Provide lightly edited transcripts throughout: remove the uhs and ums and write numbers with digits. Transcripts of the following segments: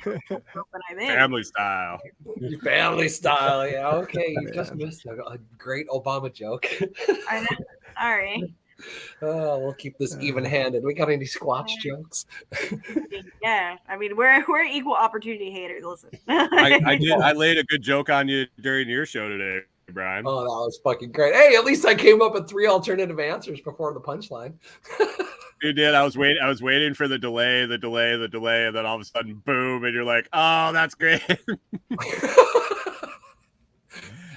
Family style. Family style, yeah. Okay, you just missed a great Obama joke. I know. Sorry. We'll keep this even-handed. We got any Squatch jokes? Yeah, I mean we're equal opportunity haters. Listen, I laid a good joke on you during your show today, Brian. Oh, that was fucking great. Hey, at least I came up with 3 alternative answers before the punchline. You did. I was waiting for the delay, and then all of a sudden, boom, and you're like, "Oh, that's great."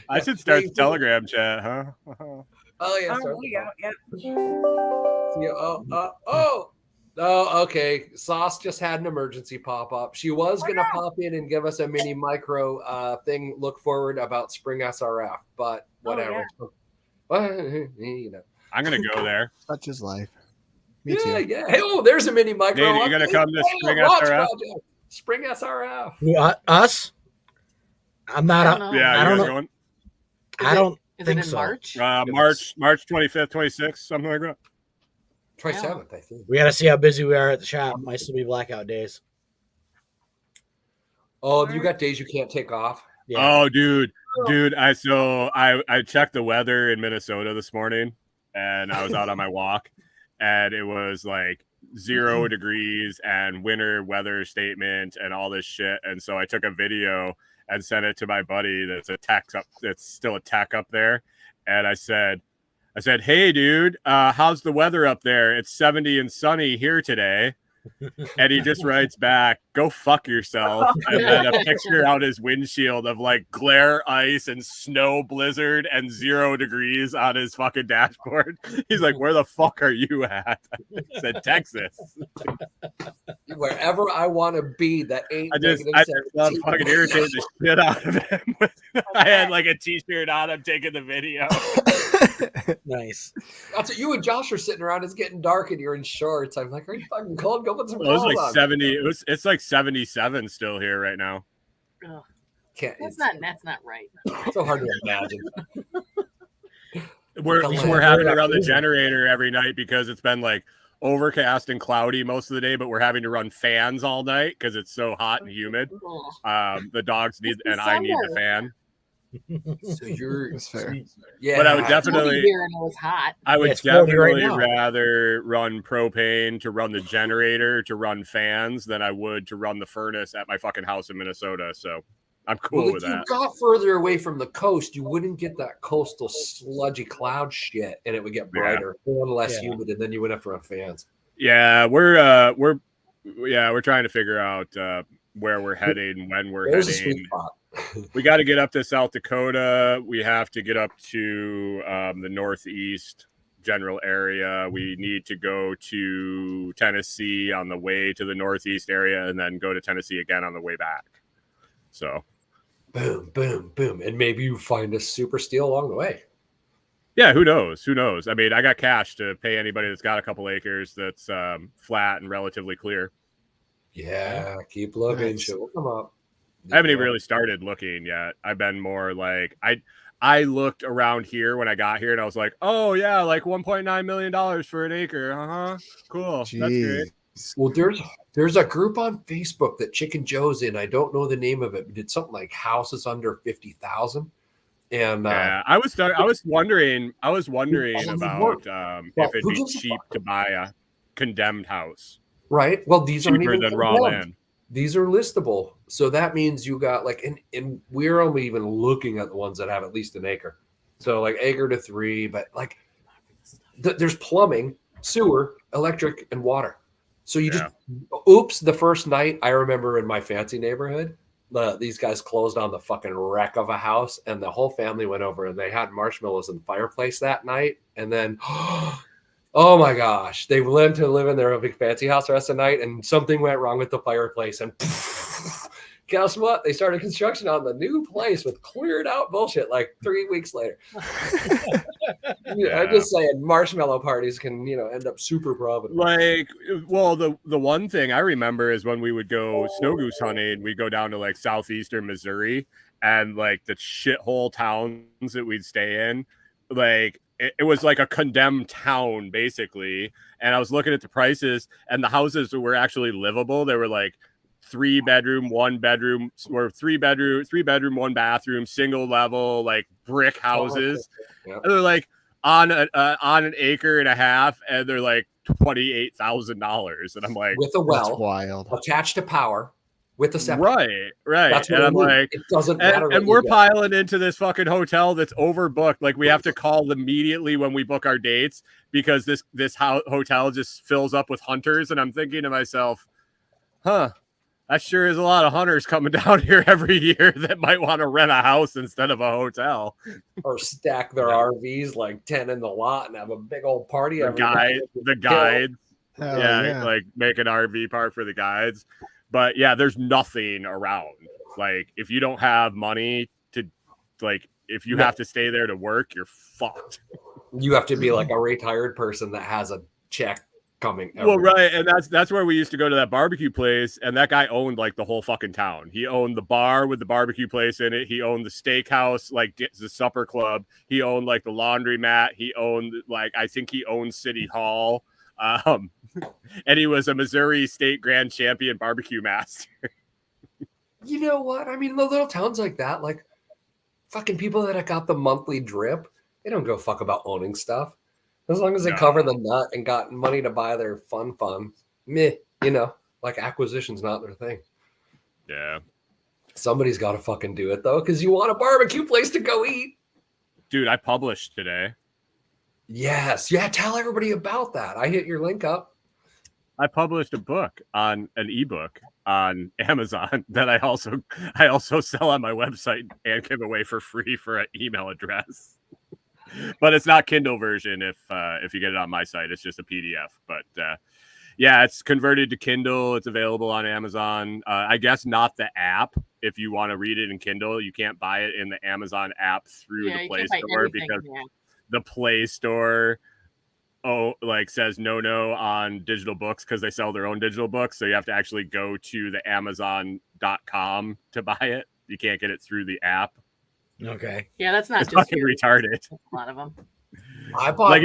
I should start the Telegram chat, huh? Oh yeah. there we go. Yep. Oh, okay. Sauce just had an emergency pop up. She was gonna pop in and give us a mini micro thing. Look forward about Spring SRF, but whatever. You know, I'm gonna go there. Such is life. Me too. Yeah. Hey, there's a mini micro. Nate, you're gonna come to Spring SRF? Spring SRF. Us? I'm not. Yeah, I don't know. going. I don't Is think it in so. March? March 25th, 26th, something like that. 27th, I think. We got to see how busy we are at the shop. Might still be blackout days. Oh, you got days you can't take off? Yeah. Oh, dude. I checked the weather in Minnesota this morning, and I was out on my walk, and it was like 0 degrees and winter weather statement and all this shit. And so I took a video and sent it to my buddy that's still a tech up there. And I said, "Hey, dude, how's the weather up there? It's 70 and sunny here today." And he just writes back, "Go fuck yourself." And then a picture out his windshield of like glare ice and snow blizzard and 0 degrees on his fucking dashboard. He's like, "Where the fuck are you at?" I said, "Texas." Wherever I want to be, that ain't. I just love fucking irritating the shit out of him. I had like a t-shirt on him taking the video. Nice. That's what you and Josh are sitting around. It's getting dark and you're in shorts. I'm like, are you fucking cold? Go put some clothes on. It was like 70. It's like 77 still here right now. Ugh. That's not right. It's so hard to imagine. We're having to run the generator every night because it's been like overcast and cloudy most of the day, but we're having to run fans all night because it's so hot and humid. The dogs need and I need the fan. So you're That's fair. Yeah, but I would definitely here and it was hot. I would It's 40 right definitely now. rather run propane to run the generator to run fans than I would to run the furnace at my fucking house in Minnesota. So I'm cool with if you that. got further away from the coast, you wouldn't get that coastal sludgy cloud shit, and it would get brighter and less humid, and then you wouldn't have to run fans. Yeah, we're trying to figure out where we're heading, when we're There's a heading. sweet spot. We got to get up to South Dakota. We have to get up to the Northeast general area. We need to go to Tennessee on the way to the Northeast area and then go to Tennessee again on the way back. So boom, boom, boom. And maybe you find a super steel along the way. yeah, who knows? Who knows? I mean, I got cash to pay anybody that's got a couple acres that's flat and relatively clear. Yeah, keep looking. Nice. Shit will come up. I haven't even really started looking yet. I've been more like I looked around here when I got here and I was like, oh yeah, like $1.9 million for an acre. Cool. Jeez. That's great. Well, there's a group on Facebook that Chicken Joe's in. I don't know the name of it, but it's something like houses under 50,000. And Yeah, I was wondering about if it'd be gives a cheap fuck? to buy a condemned house. right. Well, these aren't Cheaper even than raw condemned. land. These are listable. So that means you got like, and we're only even looking at the ones that have at least an acre. So like acre to 3, but like there's plumbing, sewer, electric, and water. So you the first night I remember in my fancy neighborhood, these guys closed on the fucking wreck of a house and the whole family went over and they had marshmallows in the fireplace that night. And then, oh my gosh, they went to live in their big fancy house the rest of the night and something went wrong with the fireplace. And guess what? They started construction on the new place with cleared out bullshit like 3 weeks later. I'm just saying marshmallow parties can, end up super profitable. Like, well, the one thing I remember is when we would go snow goose hunting, we'd go down to like southeastern Missouri and like the shithole towns that we'd stay in, like it was like a condemned town basically. And I was looking at the prices and the houses were actually livable. They were like 3-bedroom, 1-bedroom, or 3-bedroom, 1-bathroom, single level, like brick houses. Yep. And they're like on an acre and a half, and they're like $28,000. And I'm like, With a That's well wild. attached to power with the septic. right. That's what And I I'm mean. like, It doesn't matter. and what we're you get. piling into this fucking hotel that's overbooked. Like we have to call immediately when we book our dates because this hotel just fills up with hunters. And I'm thinking to myself, that sure is a lot of hunters coming down here every year that might want to rent a house instead of a hotel. Or stack their RVs like 10 in the lot and have a big old party. The guides. Hell Yeah, like make an RV park for the guides. But yeah, there's nothing around. Like if you don't have money to, like if you have to stay there to work, you're fucked. You have to be like a retired person that has a check coming. Well, right, and that's where we used to go to that barbecue place, and that guy owned like the whole fucking town. He owned the bar with the barbecue place in it. He owned the steakhouse, like the supper club. He owned like the laundromat. He owned I think he owned City Hall. And he was a Missouri State Grand Champion barbecue master. You know what? I mean, the little towns like that, like fucking people that have got the monthly drip, they don't go fuck about owning stuff. As long as they cover the nut and got money to buy their fun, meh, like acquisition's not their thing. Yeah. Somebody's got to fucking do it though, because you want a barbecue place to go eat. Dude, I published today. Yes. Yeah. Tell everybody about that. I hit your link up. I published a book on an ebook on Amazon that I also sell on my website and give away for free for an email address. But it's not Kindle version. If you get it on my site, it's just a PDF. But yeah, it's converted to Kindle. It's available on Amazon. I guess not the app. If you want to read it in Kindle, you can't buy it in the Amazon app through the Play Store because the Play Store says no on digital books because they sell their own digital books. So you have to actually go to the Amazon.com to buy it. You can't get it through the app. Okay. Yeah, that's not It's just fucking retarded. a lot of them. I bought if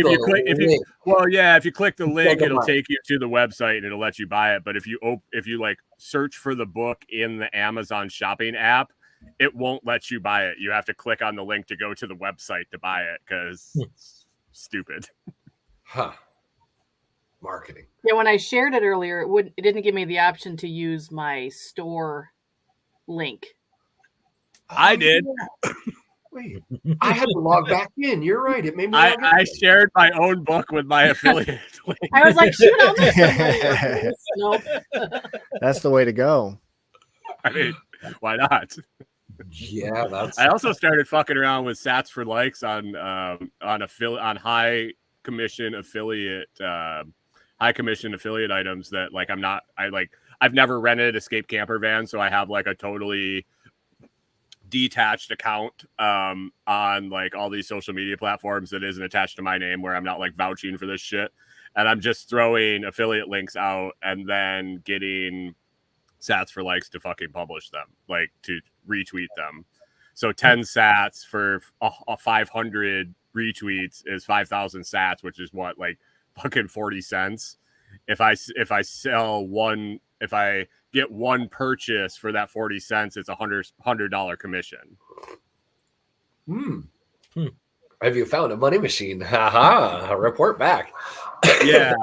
you click the link, it'll mine. take you to the website and it'll let you buy it. But if you like search for the book in the Amazon shopping app, it won't let you buy it. You have to click on the link to go to the website to buy it because it's stupid. Marketing. Yeah, when I shared it earlier, it didn't give me the option to use my store link. I did. Wait, I had to log back in. You're right. It made me. I shared my own book with my affiliate link. I was like, shoot, I'll miss somebody. Nope. That's the way to go. I mean, why not? Yeah, that's. I also started fucking around with Sats for likes on high commission affiliate items that I've never rented Escape Camper van, so I have like a totally detached account on like all these social media platforms that isn't attached to my name, where I'm not like vouching for this shit, and I'm just throwing affiliate links out and then getting Sats for likes to fucking publish them, like to retweet them. So 10 Sats for 500 retweets is 5,000 Sats, which is what, like fucking 40 cents. If I get one purchase for that 40 cents, it's $100 commission. Have you found a money machine? Haha. Report back. Yeah,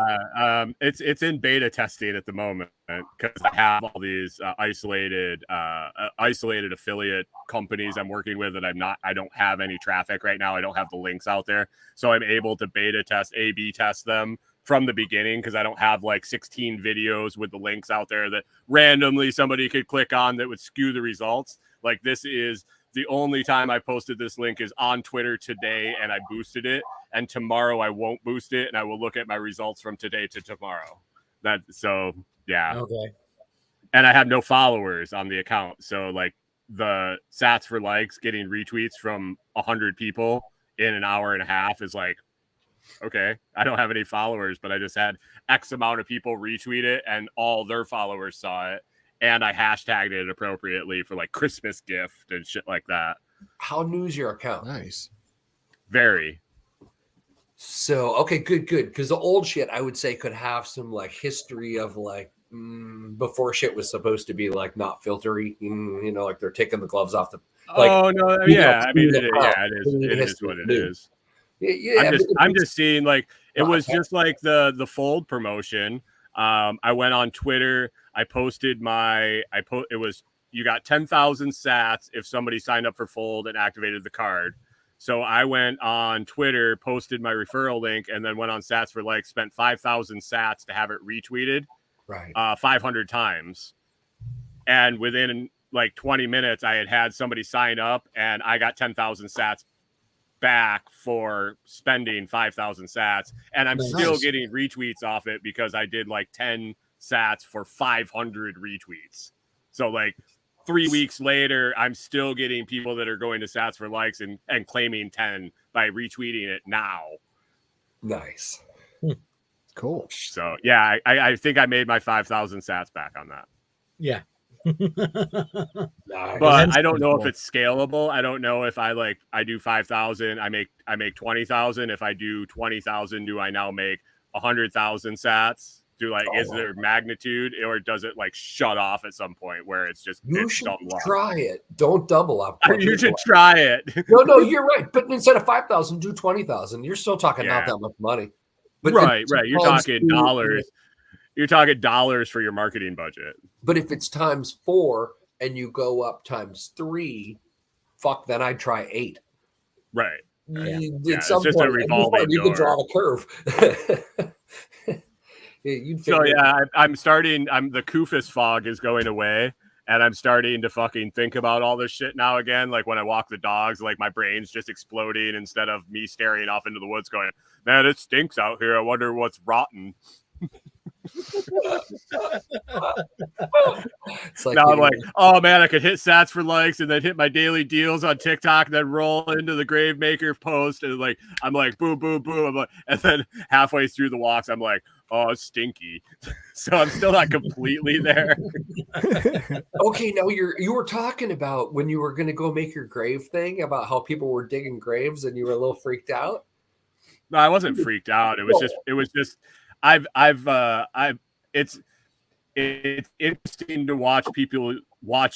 it's in beta testing at the moment because I have all these isolated affiliate companies I'm working with, and I don't have any traffic right now. I don't have the links out there, so I'm able to beta test, A/B test them from the beginning because I don't have like 16 videos with the links out there that randomly somebody could click on that would skew the results. Like, this is the only time I posted this link is on Twitter today, and I boosted it. And tomorrow I won't boost it, and I will look at my results from today to tomorrow. Yeah. Okay. And I have no followers on the account. So like the Sats for likes getting retweets from 100 people in an hour and a half is like, okay, I don't have any followers, but I just had X amount of people retweet it and all their followers saw it. And I hashtagged it appropriately for like Christmas gift and shit like that. How new is your account? Nice. Very. So, okay, good. Because the old shit, I would say, could have some like history of like before shit was supposed to be like not filtery, you know, like they're taking the gloves off the. Like, oh no, you yeah. know, I mean, clean it out. it is. Clean It is history, what it new. is. Yeah, I'm just seeing like it No, was just like the Fold promotion. I went on Twitter. I posted it was you got 10,000 sats if somebody signed up for Fold and activated the card. So I went on Twitter, posted my referral link, and then went on Sats for Likes, spent 5,000 sats to have it retweeted, right. 500 times. And within like 20 minutes, I had somebody sign up, and I got 10,000 sats back for spending 5,000 sats. And I'm still getting retweets off it because I did like 10 sats for 500 retweets. So like 3 weeks later, I'm still getting people that are going to Sats for Likes and claiming 10 by retweeting it now. Nice. Cool. So yeah, I think I made my 5,000 Sats back on that. Yeah. Nice. But I don't know if it's scalable. I don't know if I do 5,000, I make 20,000. If I do 20,000, do I now make 100,000 Sats? Is there magnitude, or does it like shut off at some point where it's just You should try it. Don't double up. You should try it. No, you're right. But instead of 5,000, do 20,000. You're still talking not that much money. But right. You're talking dollars. You're talking dollars for your marketing budget. But if it's times 4 and you go up times 3, fuck, then I'd try 8. Right. At some it's just point, a revolving you door. can draw the curve. I'm starting. The Koofus fog is going away, and I'm starting to fucking think about all this shit now again. Like when I walk the dogs, like my brain's just exploding instead of me staring off into the woods, going, "Man, it stinks out here. I wonder what's rotten." Now I'm like, oh man, I could hit Sats for Likes and then hit my daily deals on TikTok and then roll into the Gravemaker post and like I'm like boom, boom, boom. I'm like, and then halfway through the walks, I'm like, oh, it's stinky. So I'm still not completely there. Okay, now you were talking about when you were going to go make your grave thing about how people were digging graves and you were a little freaked out. No, I wasn't freaked out. It was just. It's interesting to watch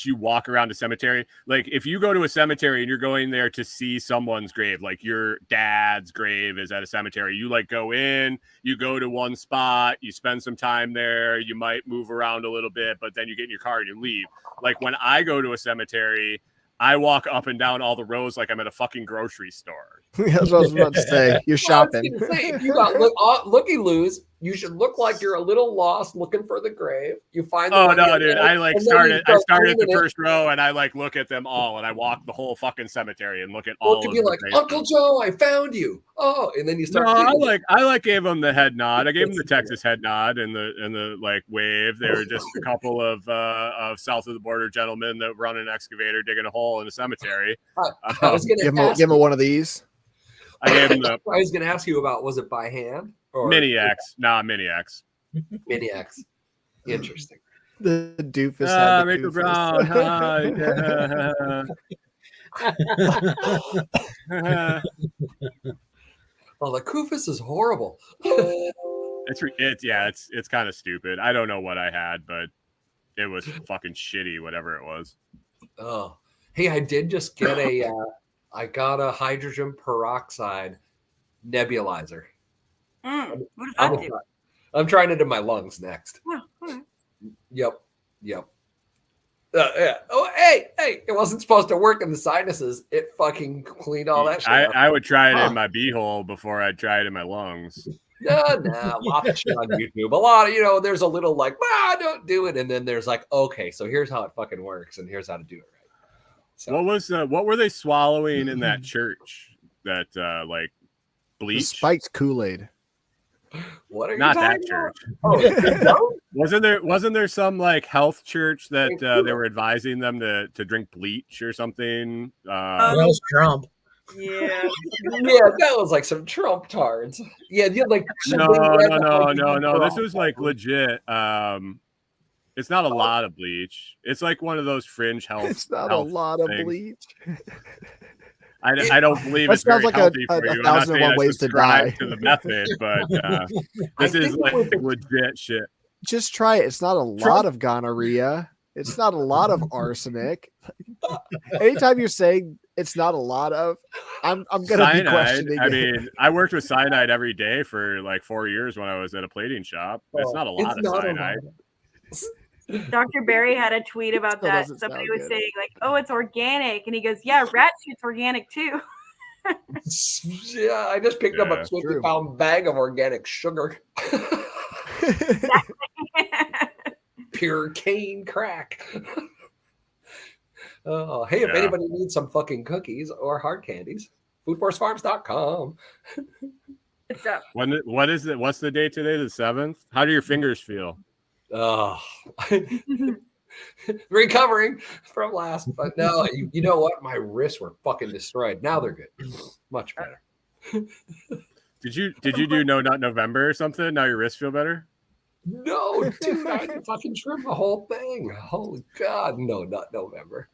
you walk around a cemetery. Like if you go to a cemetery and you're going there to see someone's grave, like your dad's grave is at a cemetery, you like go in, you go to one spot, you spend some time there, you might move around a little bit, but then you get in your car and you leave. Like when I go to a cemetery, I walk up and down all the rows like I'm at a fucking grocery store. That's what I was about to say. You're shopping. If you got looky-loos, you should look like you're a little lost looking for the grave. You find no, dude. I started at the first row and I like look at them all and I walk the whole fucking cemetery and look at all of them. Like, Uncle Joe, I found you. Oh, and then you start. No, I gave them the head nod. I gave them the Texas head nod and the like wave. They were just a couple of south of the border gentlemen that run an excavator digging a hole in a cemetery. I was gonna give him one of these. I gave him I was going to ask you about, was it by hand or Mini X? Nah, Mini X. Mini X. Interesting. The doofus. Had the Rachel Koofus. Brown. Well, the Koofus is horrible. It's kind of stupid. I don't know what I had, but it was fucking shitty, whatever it was. Oh, hey, I did just get I got a hydrogen peroxide nebulizer. What does that do? I'm trying it in my lungs next. Oh, okay. Yep. Yeah. Oh, hey! It wasn't supposed to work in the sinuses. It fucking cleaned all that shit up. I would try it in my beehole before I try it in my lungs. No, lots of shit on YouTube. A lot of, there's a little like, don't do it. And then there's like, okay, so here's how it fucking works and here's how to do it right. So, what were they swallowing in that church? That like bleach? Spiked Kool-Aid. What are you not talking that about? church? Oh, Wasn't there some like health church that they were advising them to drink bleach or something? That was Trump. Yeah. That was like some Trump tards. Yeah, like no. This was like legit. It's not a lot of bleach. It's like one of those fringe health. It's not health a lot of things. bleach. I don't believe That it's very sounds like healthy a for you. I'm not 1,001 saying I ways to subscribe die. to the method, but this is like legit shit. just try it. It's not a lot of gonorrhea. It's not a lot of arsenic. Anytime you're saying it's not a lot of, I'm gonna be questioning I it. mean, I worked with cyanide every day for like 4 years when I was at a plating shop. It's not a lot of cyanide. Dr. Barry had a tweet about Still that. doesn't Somebody sound was good. saying like, "Oh, it's organic," and he goes, "Yeah, rat shit's organic too." Yeah, I just picked up a Yeah. 50-pound bag of organic sugar. Pure cane crack. Oh, hey, if Yeah. anybody needs some fucking cookies or hard candies, foodforcefarms.com. It's up. What is it? What's the date today? The 7th? How do your fingers feel? Oh, recovering from last, but no, you know what? My wrists were fucking destroyed. Now they're good, much better. Did you do No Nut November or something? Now your wrists feel better? No, dude, I had to fucking trim the whole thing. Holy God, no, not November.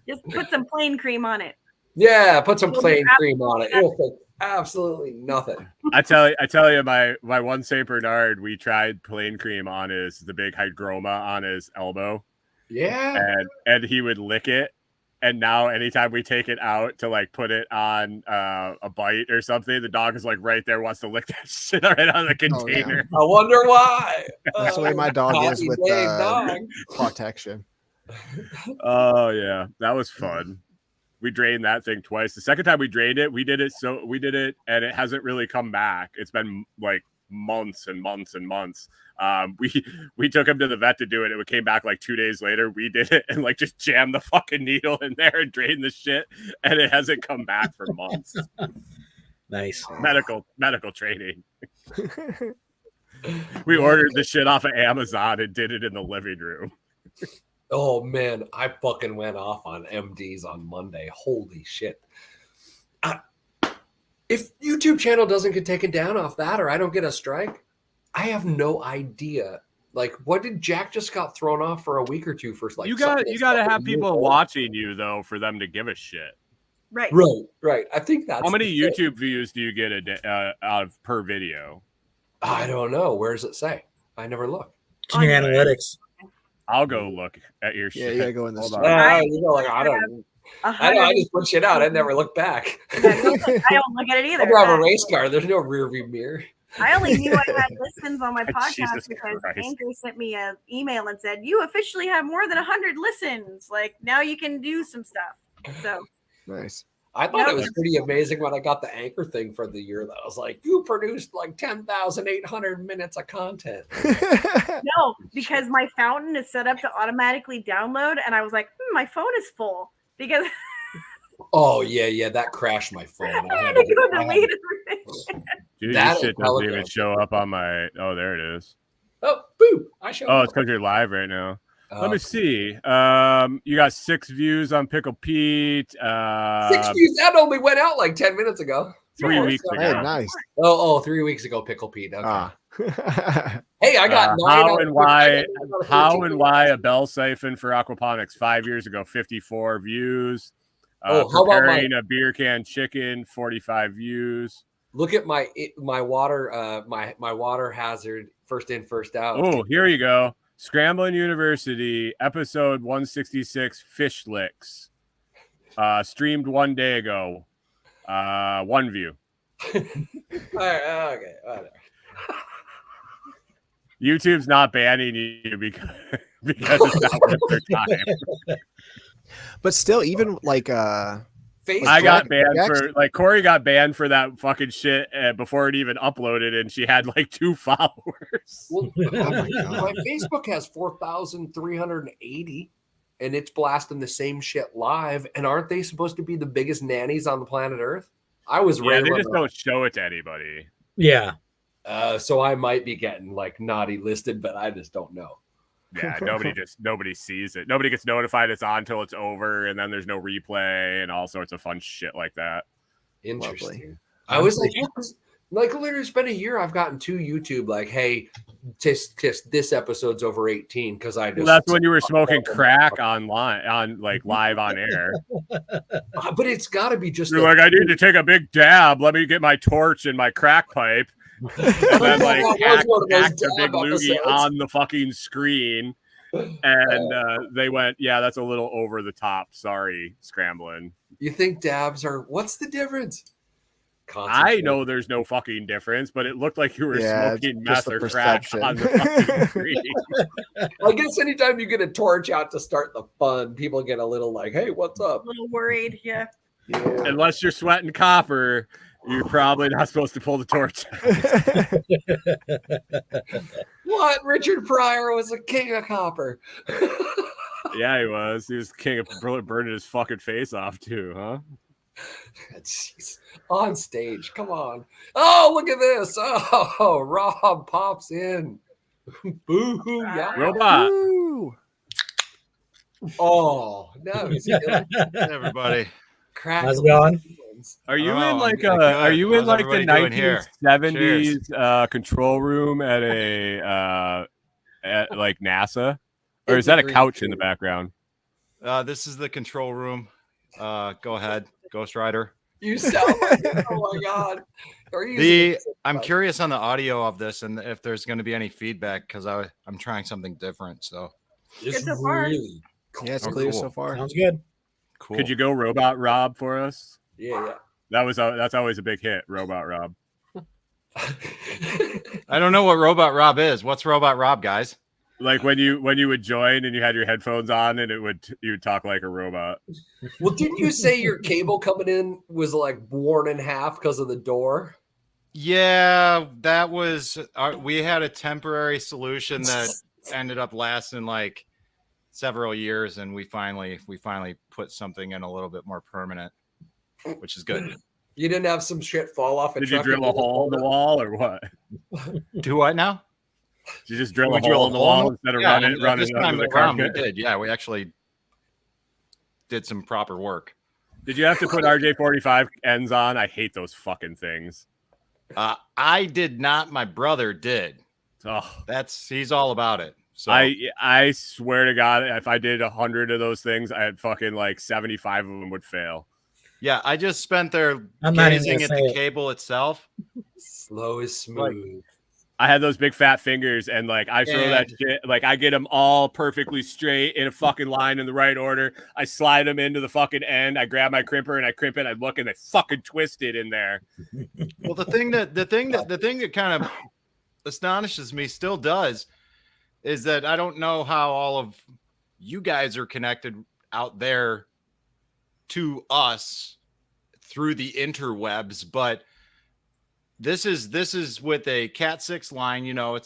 Just put some plain cream on it. Yeah, put some It'll plain be cream on it. It'll fix absolutely nothing. I tell you, my one Saint Bernard, we tried plain cream on the big hygroma on his elbow, Yeah. and he would lick it. And now anytime we take it out to like put it on a bite or something, the dog is like right there, wants to lick that shit right on the container. I wonder why. That's the way my dog is Happy with Dave dog. protection. Oh yeah, that was fun. We drained that thing twice. The second time we drained it, we did it and it hasn't really come back. It's been like months and months and months. We took him to the vet to do it. It came back like 2 days later. We did it and like just jammed the fucking needle in there and drained the shit, and it hasn't come back for months. Nice. Medical training. We ordered the shit off of Amazon and did it in the living room. Oh man, I fucking went off on MDs on Monday. Holy shit. If YouTube channel doesn't get taken down off that, or I don't get a strike, I have no idea. Like, what did Jack just got thrown off for a week or two for? Like, You got to have people watching you though for them to give a shit. Right. Right. I think that's How many the thing. YouTube views do you get out of per video? I don't know. Where does it say? I never look. It's in your analytics. I'll go look at your shit. Yeah, you gotta go in the Hold store. on. I don't. I just put shit out. I never look back. I don't look at it either. I drive a race car. There's no rear view mirror. I only knew I had listens on my podcast Jesus because Christ. Anchor sent me an email and said, "You officially have more than 100 listens. Like now you can do some stuff." So Nice. I thought it was pretty amazing when I got the Anchor thing for the year. That I was like, you produced like 10,800 minutes of content. no, because my fountain is set up to automatically download, and I was like, my phone is full because Oh yeah, that crashed my phone. I had to go delete everything. Dude, That your shit is doesn't even Telegram. show up on my. Oh, there it is. Oh, boo! I showed. Oh, it's because you're live right now. Let me see. You got 6 views on Pickle Pete. 6 views. That only went out like 10 minutes ago. 3 weeks so- ago. Hey, nice. Oh, 3 weeks ago, Pickle Pete. Okay. Ah. Hey, I got 9 how out of and why? 13 out of How 13. and why a bell siphon for aquaponics 5 years ago, 54 views. Oh, how about Preparing a beer can chicken, 45 views. Look at my water my water hazard first in first out. Oh, here you go. Scramblin University, episode 166, Fish Licks. Streamed 1 day ago. 1 view. All right, okay. Whatever. YouTube's not banning you because it's not worth their time. But still, even like Facebook, I got Jack- banned Jack's- for like Corey got banned for that fucking shit before it even uploaded, and she had like 2 followers. Well, my my Facebook has 4,380, and it's blasting the same shit live. And aren't they supposed to be the biggest nannies on the planet Earth? I was Yeah, they railing just them. don't show it to anybody. Yeah. So I might be getting like naughty listed, but I just don't know. Yeah, nobody sees it. Nobody gets notified it's on until it's over, and then there's no replay and all sorts of fun shit like that. Interesting. I was like, what was, like literally it's been a year. I've gotten 2 YouTube like, hey, test this episode's over 18 because I just. Well, that's when you were smoking crack online, on like live on air. But it's got to be just. You're like, I need to take a big dab. Let me get my torch and my crack pipe. And then like That was one of those hacked a big dab loogie episodes. on the fucking screen. And they went, yeah, that's a little over the top. Sorry, Scramblin. You think dabs are? What's the difference? I know there's no fucking difference, but it looked like you were Yeah, smoking it's just meth the or crack perception. on the fucking screen. I guess anytime you get a torch out to start the fun, people get a little like, "Hey, what's up?" A little worried. Yeah. Yeah. Unless you're sweating copper, you're probably not supposed to pull the torch. What? Richard Pryor was a king of copper. Yeah, he was. He was king of burning his fucking face off too, huh? Jeez. On stage, come on! Oh, look at this! Oh, Rob pops in. Boo hoo! Yeah. Robot. Woo! Oh no! He's Hey, everybody. crack. How's it going? Are you Oh, in like good. are you in How's like the everybody doing here? 1970s control room at a at like NASA? Or is that a couch in the background? This is the control room. Go ahead, Ghost Rider. You sound like it. Oh my god! Are you? I'm curious on the audio of this and if there's going to be any feedback because I'm trying something different. So It's so far. really Yeah, it's Oh, clear cool. so far. Sounds good. cool. Could you go Robot Rob for us? yeah. That's always a big hit, Robot Rob. I don't know what Robot Rob is. What's Robot Rob, guys? Like when you would join and you had your headphones on and you would talk like a robot. Well, didn't you say your cable coming in was like worn in half because of the door? Yeah, that was we had a temporary solution that ended up lasting like several years, and we finally put something in a little bit more permanent, which is good. You didn't have some shit fall off. Did you drill a hole in the wall or what? Do what now? Did you just drill We a hole in the wall instead of running this under time the around we carpet? did. Yeah, we actually did some proper work. Did you have to put RJ45 ends on? I hate those fucking things. I did not. My brother did. Oh, He's all about it. So I swear to God, if I did 100 of those things, I had fucking like 75 of them would fail. yeah, I just spent there I'm not even gazing gonna at say the it. cable itself. Slow is smooth. I had those big fat fingers, and like I throw that shit, like I get them all perfectly straight in a fucking line in the right order. I slide them into the fucking end. I grab my crimper and I crimp it. I look and they fucking twist it in there. Well, the thing that kind of astonishes me still does is that I don't know how all of you guys are connected out there to us through the interwebs, but this is with a Cat 6 line. You know,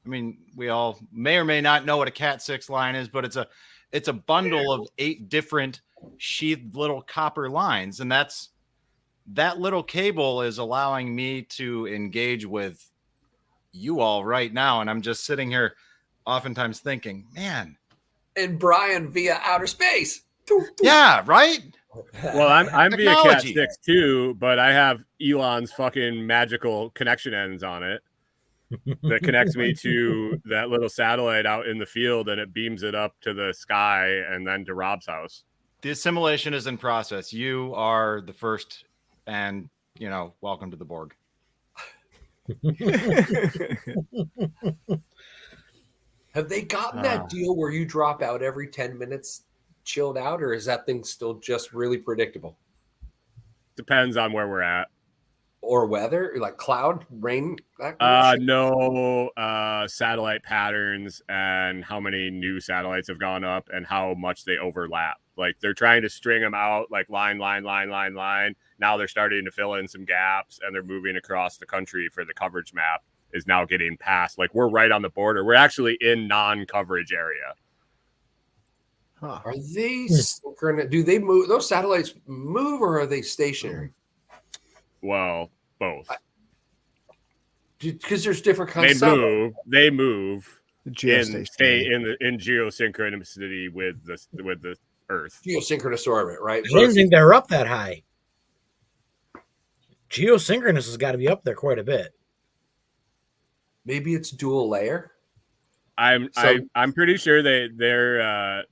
we all may or may not know what a Cat 6 line is, but it's a bundle of 8 different sheathed little copper lines, and that little cable is allowing me to engage with you all right now. And I'm just sitting here oftentimes thinking, man, And Brian via outer space. yeah, right. Well, I'm via Cat Technology. 6 too, but I have Elon's fucking magical connection ends on it that connects me to that little satellite out in the field, and it beams it up to the sky and then to Rob's house. The assimilation is in process. You are the first, and welcome to the Borg. Have they gotten that deal where you drop out every 10 minutes chilled out, or is that thing still just really predictable? Depends on where we're at. Or weather, like cloud, rain? That kind of shit? No satellite patterns and how many new satellites have gone up and how much they overlap. Like they're trying to string them out like line. Now they're starting to fill in some gaps, and they're moving across the country for the coverage map is now getting passed. Like we're right on the border. We're actually in non-coverage area. Huh. Are they synchronous? Do they move? Those satellites move, or are they stationary? Well, both. Because there's different They kinds of move. They move. Geostation. Stay in geosynchronicity with the Earth. geosynchronous orbit, right? I didn't think they were up that high. Geosynchronous has got to be up there quite a bit. Maybe it's dual layer. I'm pretty sure they're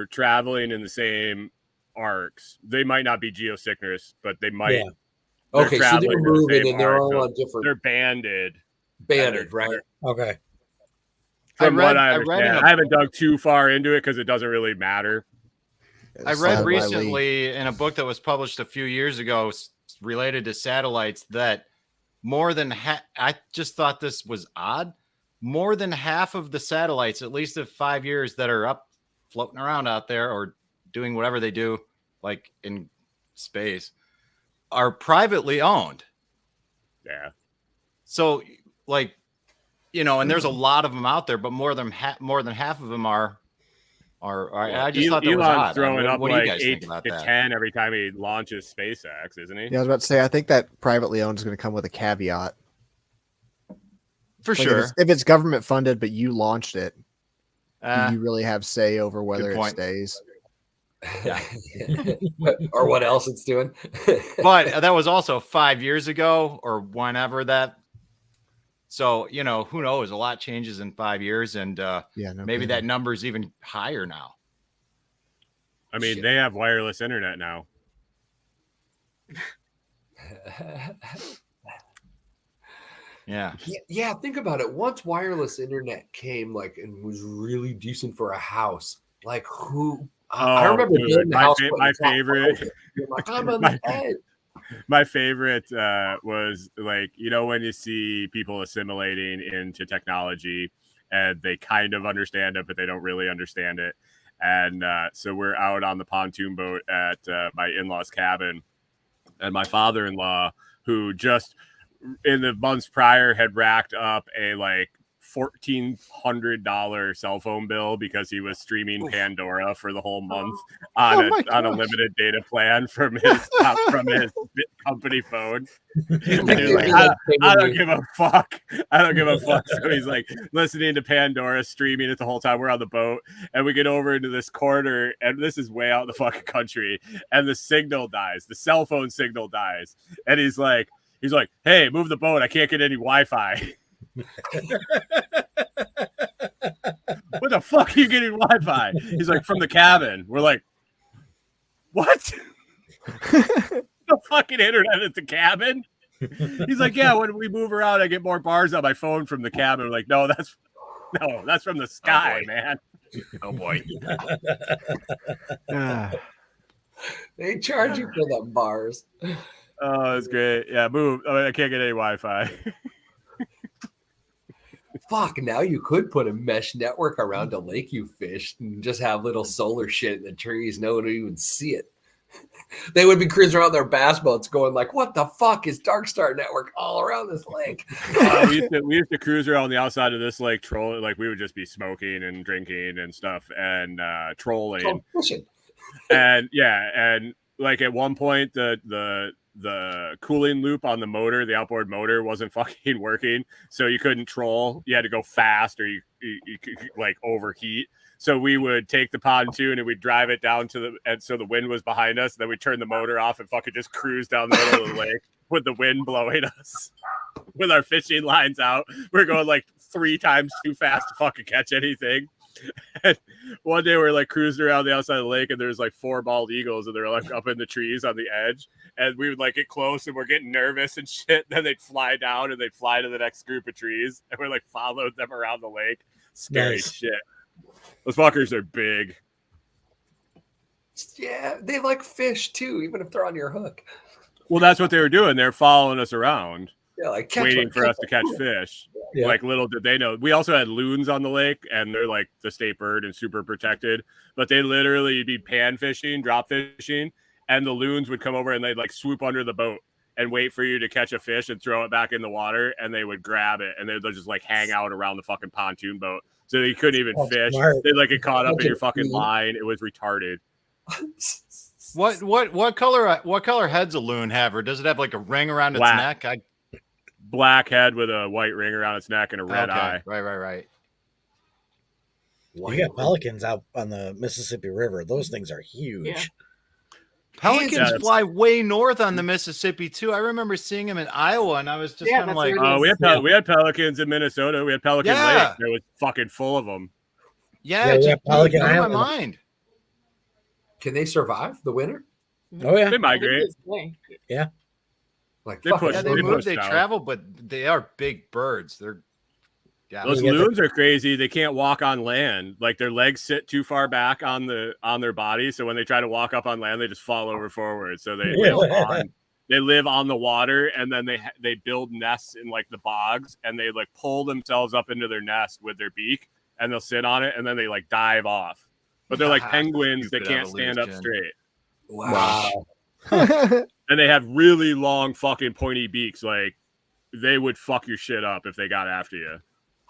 traveling in the same arcs. They might not be geosynchronous, but they might Okay, so they're traveling to the moving same and they're park, all so on different They're banded. banded, right? Okay. From what I I read understand, I haven't dug too far into it because it doesn't really matter. I It's read not my league. recently in a book that was published a few years ago related to satellites that more than I just thought this was odd. More than half of the satellites, at least of 5 years, that are up floating around out there or doing whatever they do, like in space, are privately owned. Yeah. So, like, you know, and there's a lot of them out there, but more than half of them are. I just thought that was Elon's odd. throwing up what do you like guys think 8 about to that? 10 every time he launches SpaceX, isn't he? Yeah, I was about to say, I think that privately owned is going to come with a caveat. For Like, sure. if it's government funded, but you launched it, Uh, do you really have say over whether it point. stays? Or what else it's doing. but that was also 5 years ago or whenever that. So, you know, who knows? A lot changes in 5 years, and Yeah, no maybe that kidding. number is even higher now. I mean, Shit. they have wireless internet now. Yeah. Yeah, think about it. Once wireless internet came, like, and was really decent for a house, like who? I Oh, remember dude, building the my house. fa- putting my the top favorite- over it. You're like, I'm on my- the edge. My favorite was like, you know, when you see people assimilating into technology and they kind of understand it, but they don't really understand it. And so we're out on the pontoon boat at my in-laws cabin, and my father-in-law, who just in the months prior had racked up a like $1,400 cell phone bill because he was streaming Pandora for the whole month on a limited data plan from his company phone. And he's like, I don't give a fuck. I don't give a fuck. So he's like listening to Pandora, streaming it the whole time we're on the boat, and we get over into this corner, and this is way out in the fucking country, and the signal dies. The cell phone signal dies, and he's like, hey, move the boat. I can't get any Wi-Fi. What the fuck are you getting Wi-Fi? He's like, from the cabin. We're like, what? The fucking internet at the cabin? He's like, yeah, when we move around, I get more bars on my phone from the cabin. We're like, no, that's from the sky, man. Oh boy. They charge you for the bars. Oh, that's great. Yeah, move. I can't get any Wi-Fi. Fuck, now you could put a mesh network around a lake you fished and just have little solar shit in the trees. No one would even see it. They would be cruising around their bass boats going like, what the fuck is Dark Star Network all around this lake? We used to cruise around the outside of this lake, trolling. Like we would just be smoking and drinking and stuff and trolling. Fishing. And yeah, and like at one point the cooling loop on the motor, the outboard motor, wasn't fucking working, so you couldn't troll. You had to go fast, or you could like overheat. So we would take the pontoon and we'd drive it down and so the wind was behind us. And then we'd turn the motor off and fucking just cruise down the middle of the lake with the wind blowing us, with our fishing lines out. We're going like 3 times too fast to fucking catch anything. And one day we're like cruising around the outside of the lake, and there's like 4 bald eagles, and they're like up in the trees on the edge. And we would like get close, and we're getting nervous and shit. Then they'd fly down, and they'd fly to the next group of trees, and we're like followed them around the lake. Scary shit. Those fuckers are big. Yeah, they like fish too, even if they're on your hook. Well, that's what they were doing. They're following us around, Yeah, like waiting for us to catch fish. Yeah. Like little did they know. We also had loons on the lake, and they're like the state bird and super protected. But they literally be pan fishing, drop fishing, and the loons would come over and they'd like swoop under the boat and wait for you to catch a fish and throw it back in the water, and they would grab it, and they'd just like hang out around the fucking pontoon boat. So you couldn't even fish. Smart. They'd like get caught up in your fucking line. It was retarded. What color head's a loon have, or does it have like a ring around its Black. neck? Black head with a white ring around its neck and a red eye. Right. You got pelicans out on the Mississippi River. Those things are huge. Yeah. Pelicans fly way north on the Mississippi too. I remember seeing them in Iowa, and I was just kind of that's like, where it is. We had pelicans in Minnesota. We had Pelican Yeah. Lake. There was fucking full of them. Yeah, it we just have Pelican blew my Island. mind. Can they survive the winter? Oh yeah. They migrate. Way. Like, They fucking push- Yeah, they They move, pushed they out. travel, but they are big birds. They're Those Yeah, loons are crazy. They can't walk on land. Like their legs sit too far back on their body, so when they try to walk up on land, they just fall over forward. So they live on the water, and then they build nests in like the bogs, and they like pull themselves up into their nest with their beak, and they'll sit on it, and then they like dive off. But they're like penguins that Stupid can't stand up evolution. straight, wow. and they have really long fucking pointy beaks. Like they would fuck your shit up if they got after you.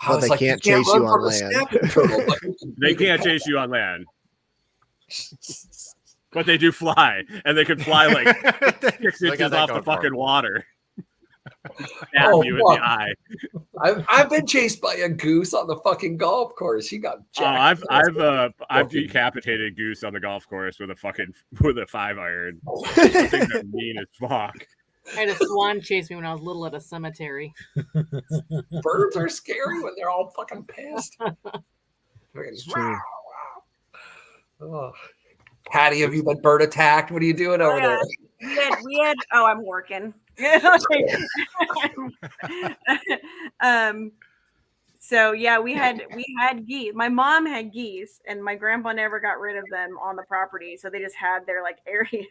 I was they like, can't you chase you run on from a land. snapping turtle, but They can't chase you on land, but they do fly, and they can fly like 6 They got inches that off the going for fucking them. water. Stab Oh, you in fuck. the eye. I've been chased by a goose on the fucking golf course. He got jacked. I've decapitated goose on the golf course with a 5-iron. Those things are mean as fuck. I had a swan chase me when I was little at a cemetery. Birds are scary when they're all fucking pissed. It's true. Oh. Patty, have you been bird attacked? What are you doing over there? We had oh, I'm working. So yeah, we had geese. My mom had geese, and my grandpa never got rid of them on the property, so they just had their like area.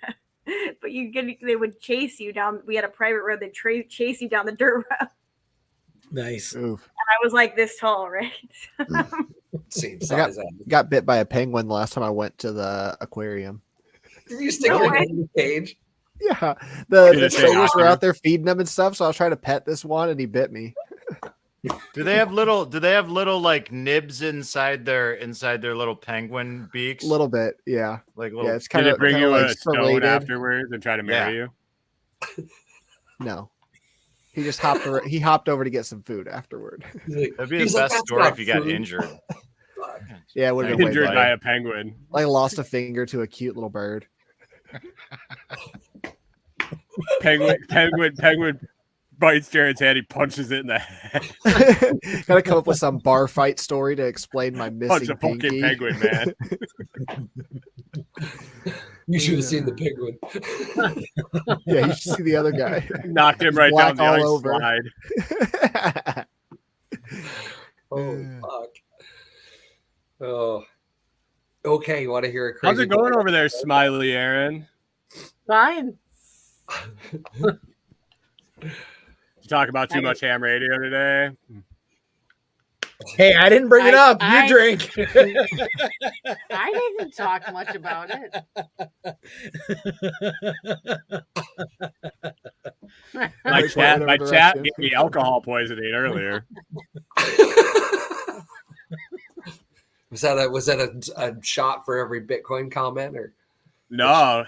But they would chase you down. We had a private road. They'd chase you down the dirt road. Nice. Oof. I was like this tall, right? Same I got- size. Got bit by a penguin last time I went to the aquarium. Did you stick No your way. hand in the cage? Yeah, the Did it say traders were Oscar? out there feeding them and stuff, so I was trying to pet this one, and he bit me. Do they have little like nibs inside their little penguin beaks? A little bit, yeah. like Yeah, little it's Did kind it of bring you like a stone serrated. afterwards and try to marry you? No, he just hopped over to get some food afterward. That'd be He's the like, best "That's story not if you got food." injured. Fuck. Yeah, it would have been way Injured better. by a penguin. Like lost a finger to a cute little bird. Penguin bites Jared's head. He punches it in the head. Gotta come up with some bar fight story to explain my Punch missing a fucking pinky. penguin, man. You should have seen the penguin. Yeah, you should see the other guy. Knocked him right Black down the all ice over. slide. Oh fuck. Oh. Okay, you want to hear a crazy? How's it going over there, Smiley Aaron? Fine. Did you talk about too much ham radio today? Hey, I didn't bring it up. You drink. I didn't talk much about it. My Like, chat whatever gave direction. me alcohol poisoning earlier. Was that a shot for every Bitcoin comment or? No,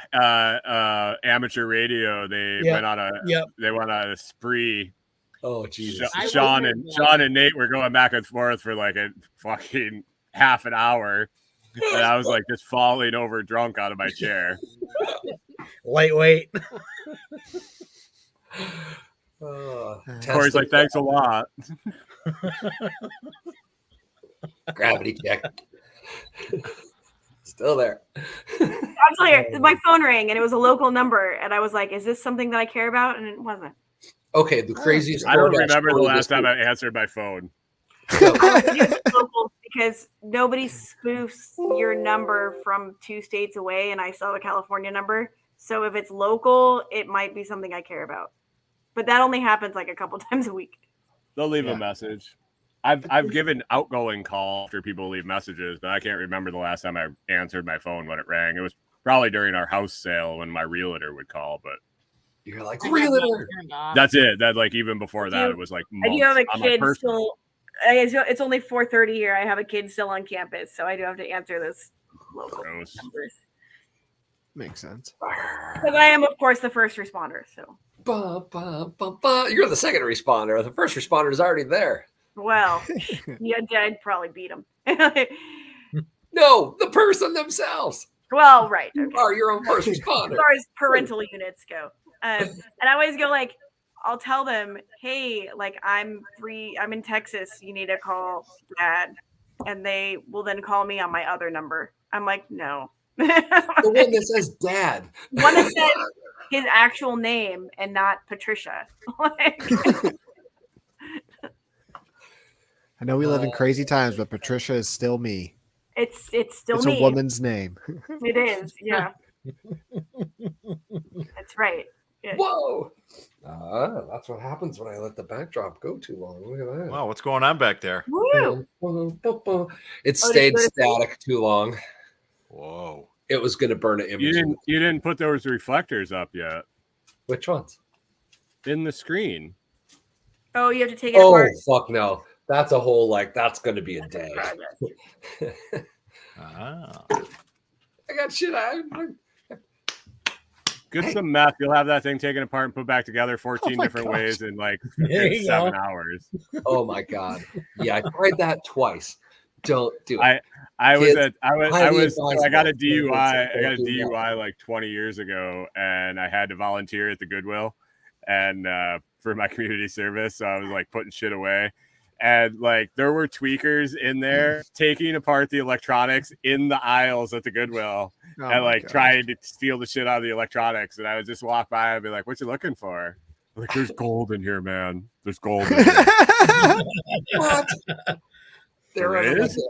amateur radio. They Yep, went on a spree. Oh Jesus! I Sean wasn't- and Nate were going back and forth for like a fucking half an hour, and I was like just falling over drunk out of my chair. Lightweight. Corey's like, "Thanks a lot." Gravity check. Still there. I'll tell you, my phone rang and it was a local number, and I was like, "Is this something that I care about?" And it wasn't. Okay, the craziest. I don't DoorDash remember the story last this time week. I answered my phone. It's local because nobody spoofs your number from 2 states away, and I saw the California number. So if it's local, it might be something I care about. But that only happens like a couple times a week. They'll leave Yeah. a message. I've given outgoing call after people leave messages, but I can't remember the last time I answered my phone when it rang. It was probably during our house sale when my realtor would call, but You're like, I got realtor. mine turned off. that's it. That like even before that, do- it was like I do have months a on my kid personal. still. It's only 4:30 here. I have a kid still on campus, so I do have to answer those local Gross. numbers. Makes sense. Because I am, of course, the first responder. So, Ba, ba, ba, ba. You're the second responder. The first responder is already there. well, yeah, I'd probably beat him. No, the person themselves. Well, right. You Okay. are your own first As responder. far as parental units go, and I always go like, I'll tell them, hey, like I'm in Texas. You need to call Dad, and they will then call me on my other number. I'm like, no. The one that says dad. One that says his actual name and not Patricia. Like, I know we live in crazy times, but Patricia is still me. it's still It's me. a woman's name. It is, yeah. That's right. Yeah. Whoa! That's what happens when I let the backdrop go too long. Look at that. Wow, what's going on back there? Woo! It stayed static too long. Whoa. It was going to burn an image. You didn't put those reflectors up yet Which ones? in the screen. Oh, you have to take it Oh, apart. fuck no. That's a whole, like, that's going to be a day. Ah. I got shit. Get some meth. You'll have that thing taken apart and put back together 14 my different gosh. ways in like There you 7 go. hours. Oh my God. Yeah, I tried that twice. Don't do it. I Kids, got a highly DUI. I advisable. got a Don't do DUI like 20 years ago, and I had to volunteer at the Goodwill and for my community service. So I was like putting shit away. And like there were tweakers in there taking apart the electronics in the aisles at the Goodwill Oh and my like God. trying to steal the shit out of the electronics. And I would just walk by and be like, "What you looking for?" Like, "There's gold in here, man. There's gold in here." What? They're There running like is? an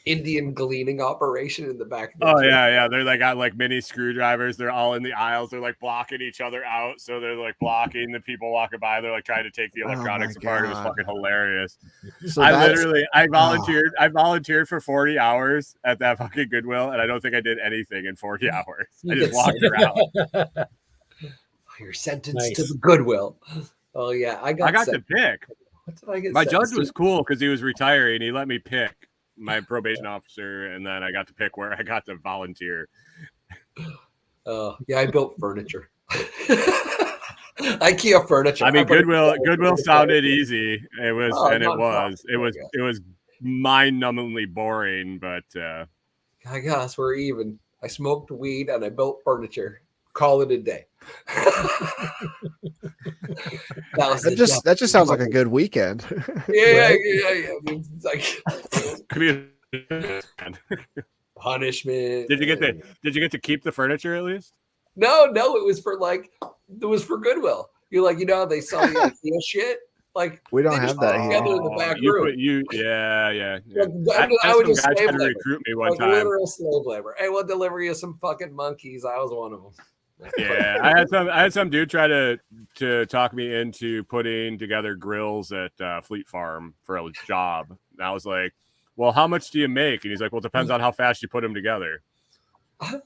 Indian gleaning operation in the back. Of the Oh truck. yeah. They're like got like mini screwdrivers. They're all in the aisles. They're like blocking each other out. So they're like blocking the people walking by. They're like trying to take the Oh, my electronics apart. It was God. fucking hilarious. So I that's- I volunteered for 40 hours at that fucking Goodwill, and I don't think I did anything in 40 hours. I just walked around. You're sentenced Nice. to the Goodwill. Oh yeah, I got to sent- pick. What did I get? My judge sentenced was to? cool because he was retiring. He let me pick my probation officer, and then I got to pick where I got to volunteer. Yeah, I built furniture. IKEA furniture. I mean, put- Goodwill sounded easy. It was, Oh, and it not was, tough. it was mind-numbingly boring. But I guess we're even. I smoked weed and I built furniture. Call it a day. That just sounds like a good weekend. Yeah. It's like punishment. Did you get to keep the furniture at least? No, it was for Goodwill. You're like, how they sell the IKEA shit? Like We don't they have just that put it here. together in the back You room. put yeah. Like, I would just some guy slave tried to labor. recruit me one Like time. literal slave labor. Hey, we'll deliver you some fucking monkeys. I was one of them. Yeah, I had some dude try to talk me into putting together grills at Fleet Farm for a job. And I was like, "Well, how much do you make?" And he's like, "Well, it depends on how fast you put them together." Oh,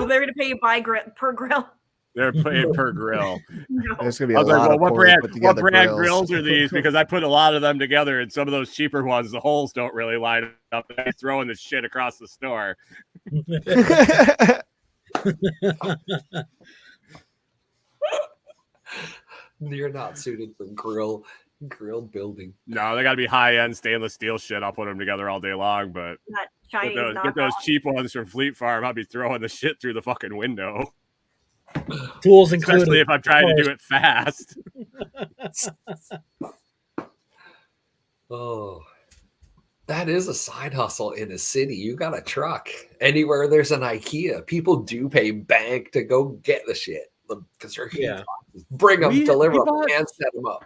they're gonna pay you per grill. They're paying per grill. No. There's gonna be I a was like, lot "Well, of what poorly brand? put What together brand grills are these?" Because I put a lot of them together, and some of those cheaper ones, the holes don't really line up. And he's throwing the shit across the store. You're not suited for grill building. No, they got to be high end stainless steel shit. I'll put them together all day long, but Not Chinese get those knockoff. cheap ones from Fleet Farm. I'll be throwing the shit through the fucking window, Tools included. especially if I'm trying to do it fast. Oh, that is a side hustle in a city. You got a truck. Anywhere there's an IKEA, people do pay bank to go get the shit because they're huge. Yeah. Bring them, We deliver them, bought- and set them up.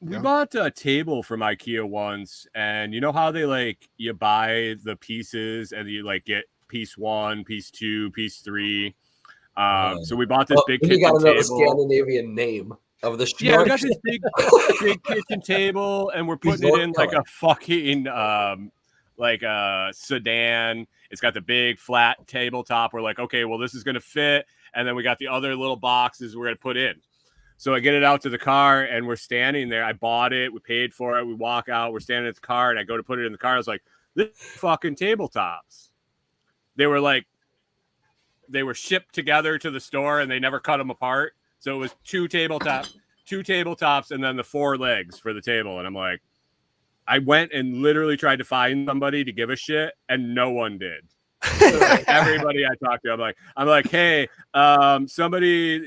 We Yeah. bought a table from IKEA once, and you know how they like you buy the pieces and you like get piece 1, piece 2, piece 3. So we bought this big you kitchen got to know the table. Scandinavian name of the Yeah, we storage. got this big kitchen table, and we're putting it in like a fucking like a sedan. It's got the big flat tabletop. We're like, okay, well, this is gonna fit, and then we got the other little boxes we're gonna put in. So I get it out to the car, and we're standing there. I bought it. We paid for it. We walk out. We're standing at the car, and I go to put it in the car. I was like, this fucking tabletops. They were shipped together to the store, and they never cut them apart. So it was two tabletops, and then the 4 legs for the table. And I'm like, I went and literally tried to find somebody to give a shit, and no one did. Everybody I talked to, I'm like, hey, somebody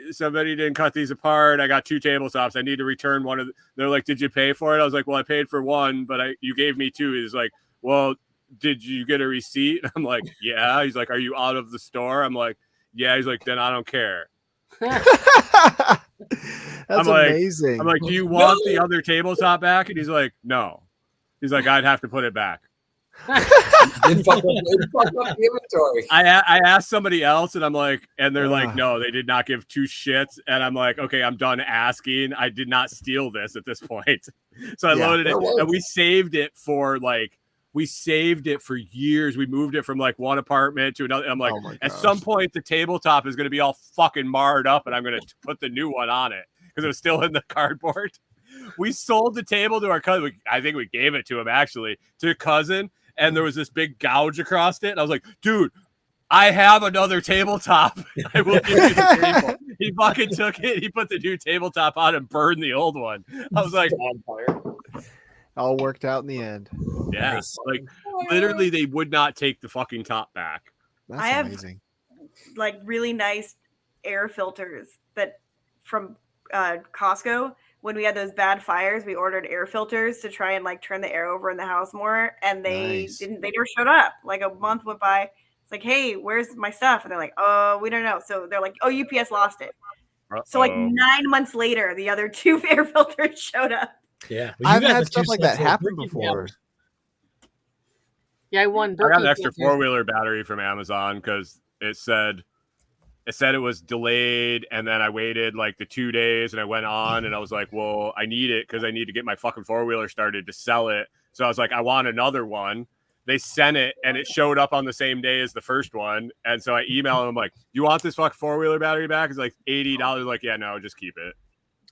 didn't cut these apart. I got 2 tabletops. I need to return one of them. They're like, did you pay for it? I was like, well, I paid for one, but you gave me 2. He's like, well, did you get a receipt? I'm like, yeah. He's like, are you out of the store? I'm like, yeah. He's like, then I don't care. That's I'm like- amazing. I'm like, do you want the other tabletop back? And he's like, no. He's like, I'd have to put it back. Didn't fuck up the inventory. I asked somebody else, and I'm like, and they're like, Ugh. no, they did not give two shits. And I'm like, okay, I'm done asking. I did not steal this at this point. So I Yeah, loaded it, there was. and we saved it for years. We moved it from like one apartment to another. I'm like, Oh my at gosh. some point, the tabletop is going to be all fucking marred up, and I'm going to put the new one on it because it was still in the cardboard. We sold the table to our cousin. I think we gave it to him actually, to a cousin. And there was this big gouge across it. And I was like, dude, I have another tabletop. I will give you the table. He fucking took it. He put the new tabletop on and burned the old one. I was like, On fire. All worked out in the end. yeah. Nice. Like, literally, they would not take the fucking top back. That's I have- amazing. Like really nice air filters that from Costco. When we had those bad fires, we ordered air filters to try and like turn the air over in the house more, and they Nice. didn't. They never showed up. Like a month went by. It's like, hey, where's my stuff? And they're like, oh, we don't know. So they're like, oh, UPS lost it. So like Uh-oh. 9 months later, the other two air filters showed up. Yeah. I've had stuff like that happen before. Yeah, I won. I got an Berkey extra filters. 4-wheeler battery from Amazon because it said it was delayed, and then I waited like the 2 days, and I went on, and I was like, well, I need it because I need to get my fucking 4-wheeler started to sell it. So I was like, I want another one. They sent it, and it showed up on the same day as the first one, and so I emailed them like, you want this fucking 4-wheeler battery back? It's like $80. Like, yeah, no, just keep it.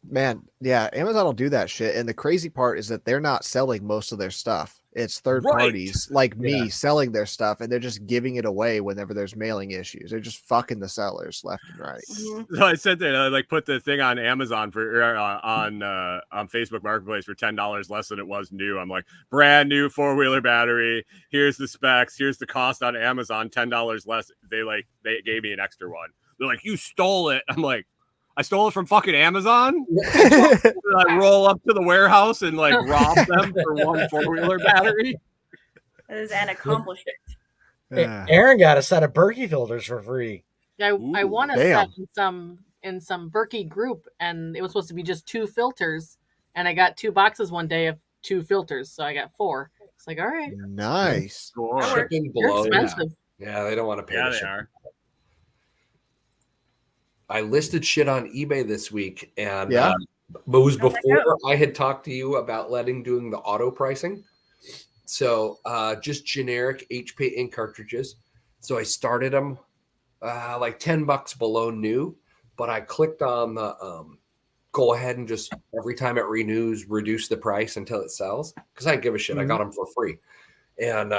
Man, yeah, Amazon will do that shit. And the crazy part is that they're not selling most of their stuff. It's third Right. parties like me Yeah. selling their stuff, and they're just giving it away whenever there's mailing issues. They're just fucking the sellers left and right. Mhm. So I sent it, I like put the thing on Amazon for on Facebook Marketplace for $10 less than it was new. I'm like, brand new 4-wheeler battery. Here's the specs. Here's the cost on Amazon. $10 less. They gave me an extra one. They're like, you stole it. I'm like, I stole it from fucking Amazon. I roll up to the warehouse and like rob them for one 4-wheeler battery. That is an accomplishment. Yeah. Aaron got a set of Berkey filters for free. Yeah, I Ooh, won a damn. set in some Berkey group, and it was supposed to be just 2 filters, and I got 2 boxes one day of 2 filters, so I got 4. It's like, all right, Nice. Sure. That works. Shipping you're below. expensive. Yeah, they don't want to pay. Yeah, the they shipping. are. I listed shit on eBay this week, and Yeah? it was How'd that before I had talked to you about doing the auto pricing. So just generic HP ink cartridges. So I started them like $10 below new, but I clicked on the go ahead and just every time it renews, reduce the price until it sells because I didn't give a shit. I got them for free, and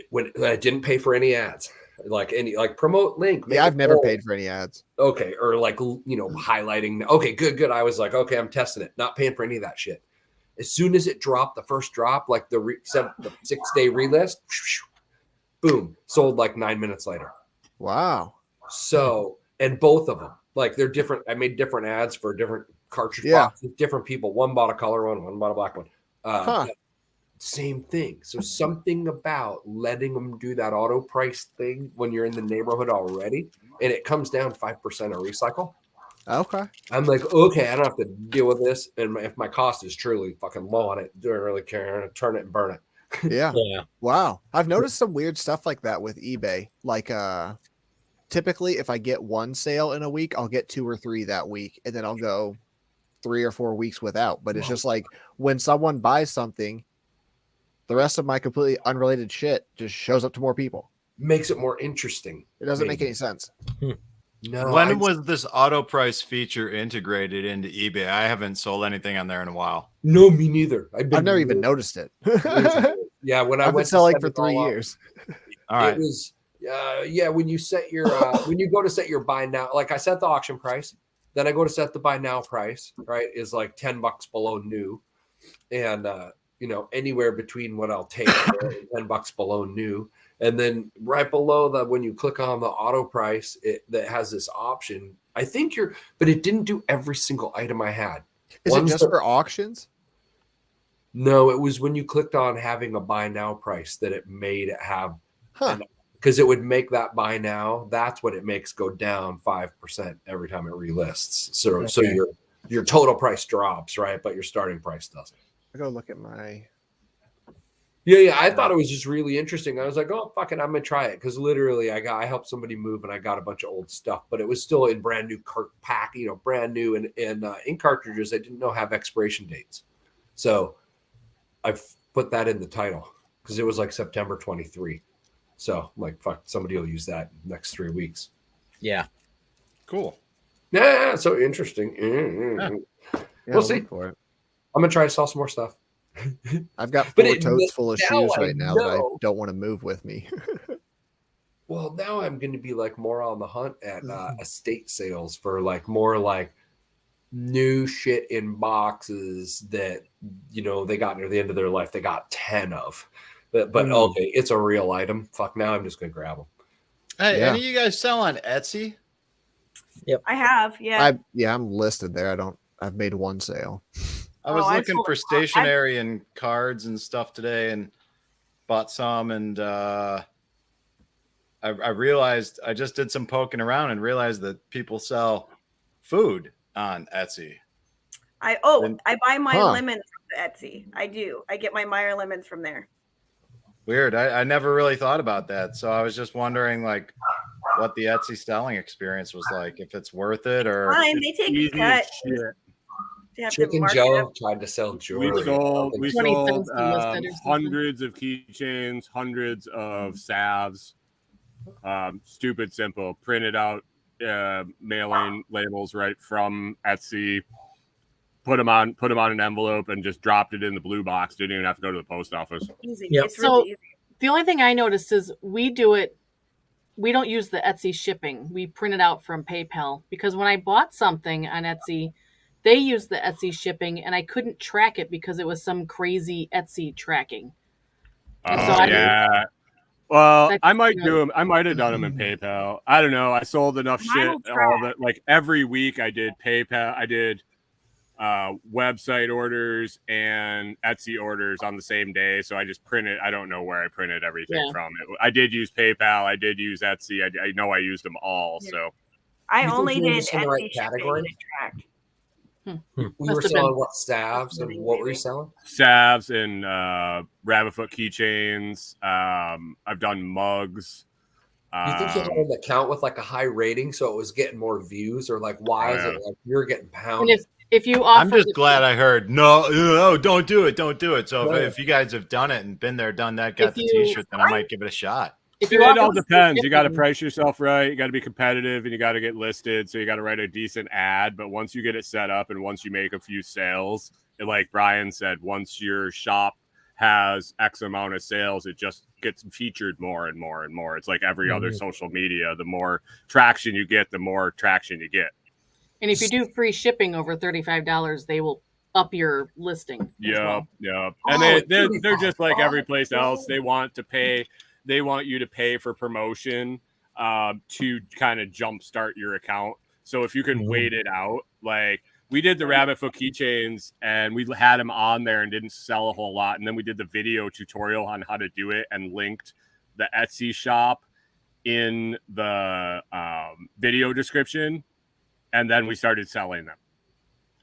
when I didn't pay for any ads. Like promote link. make Yeah, I've it never full. paid for any ads. Okay, or highlighting. Okay, good. I was like, okay, I'm testing it, not paying for any of that shit. As soon as it dropped, the first drop, like the 6-day relist, boom, sold like 9 minutes later. Wow. So, and both of them, like they're different. I made different ads for different cartridge Yeah. boxes, different people. One bought a color one bought a black one. Huh. Same thing. So something about letting them do that auto price thing when you're in the neighborhood already, and it comes down 5% of recycle. Okay. I'm like, okay, I don't have to deal with this. And if my cost is truly fucking low on it, don't really care. I'm gonna turn it and burn it. Yeah. Yeah. Wow. I've noticed some weird stuff like that with eBay. Like typically if I get one sale in a week, I'll get 2 or 3 that week, and then I'll go 3 or 4 weeks without. But it's just like when someone buys something, the rest of my completely unrelated shit just shows up to more people. Makes it more interesting. It doesn't make Maybe. any sense. No, When was this auto price feature integrated into eBay? I haven't sold anything on there in a while. no, me neither. I've never even noticed it. Yeah, when I I've been went to selling set for it all 3 up, years. All right. It was when you set your when you go to set your buy now, like I set the auction price, then I go to set the buy now price, right? Is like $10 below new, and anywhere between what I'll take and $10 below new. And then right below that, when you click on the auto price, that has this option. I think but it didn't do every single item I had. Is it Ones just that- for auctions? No, it was when you clicked on having a buy now price that it made it have Huh. an because it would make that buy now. That's what it makes go down 5% every time it relists. So your total price drops, right? But your starting price doesn't. I go look at my. Yeah. I thought it was just really interesting. I was like, oh, fuck it, I'm gonna try it because literally I helped somebody move and I got a bunch of old stuff, but it was still in brand new pack, brand new and ink cartridges I didn't know have expiration dates. So I've put that in the title because it was like September 23. So I'm like, fuck, somebody will use that next 3 weeks. Yeah. Cool. Yeah, so interesting. Yeah, We'll see. for it. I'm gonna try to sell some more stuff. I've got But 4 it- totes full of now shoes I right now that I know. don't want to move with me. Well, now I'm going to be like more on the hunt at estate sales for like more like new shit in boxes that they got near the end of their life. They got 10 of, but okay, it's a real item. Fuck, now I'm just going to grab them. Hey, Yeah. any of you guys sell on Etsy? I have, yeah. I'm listed there. I've made 1 sale. I was I looking sold for a lot. stationery and cards and stuff today and bought some. And I realized I just did some poking around and realized that people sell food on Etsy. I buy my lemons from Etsy. I do. I get my Meyer lemons from there. Weird. I never really thought about that. So I was just wondering like what the Etsy selling experience was like, if it's worth it or Fine, they take a Easy cut. as shit. They have to Chicken mark it Joe up. tried to sell jewelry. We sold 20 cents to list it or something. hundreds of keychains, hundreds of salves. Stupid simple. Printed out mailing labels right from Etsy. Put them on an envelope and just dropped it in the blue box. Didn't even have to go to the post office. Easy. Yep. It's really easy. The only thing I noticed is we don't use the Etsy shipping. We print it out from PayPal because when I bought something on Etsy, they used the Etsy shipping and I couldn't track it because it was some crazy Etsy tracking. And so Yeah. Well, That's- I might do them. I might have done them in PayPal. I don't know. I sold enough Mine shit. will All track. that, like every week, I did PayPal. I did website orders and Etsy orders on the same day. So I just printed. I don't know where I printed everything Yeah. from. I did use PayPal. I did use Etsy. I know I used them all. Yeah. So I You think only you were did just in Etsy the right shipping category? and it tracked. We Must were have selling been. what, salves and what were you selling? salves and rabbit foot keychains. I've done mugs. You think you had an account with like a high rating so it was getting more views, or like why is Yeah. it like you're getting And pounded? if you offer I'm just glad I heard no, don't do it. So Right. if you guys have done it and been there, done that, got If the you- t-shirt, then I might give it a shot. if It you all offer depends. You got to shipping- price yourself right. You got to be competitive, and you got to get listed. So you got to write a decent ad. But once you get it set up, and once you make a few sales, like Brian said, once your shop has X amount of sales, it just gets featured more and more and more. It's like every other social media. The more traction you get, the more traction you get. And if you do free shipping over $35, they will up your listing. as Yeah, well. and Oh, they're just like every place $35. else. They want you to pay for promotion to kind of jumpstart your account. So if you can wait it out, like we did the rabbit foot keychains and we had them on there and didn't sell a whole lot, and then we did the video tutorial on how to do it and linked the Etsy shop in the video description, and then we started selling them.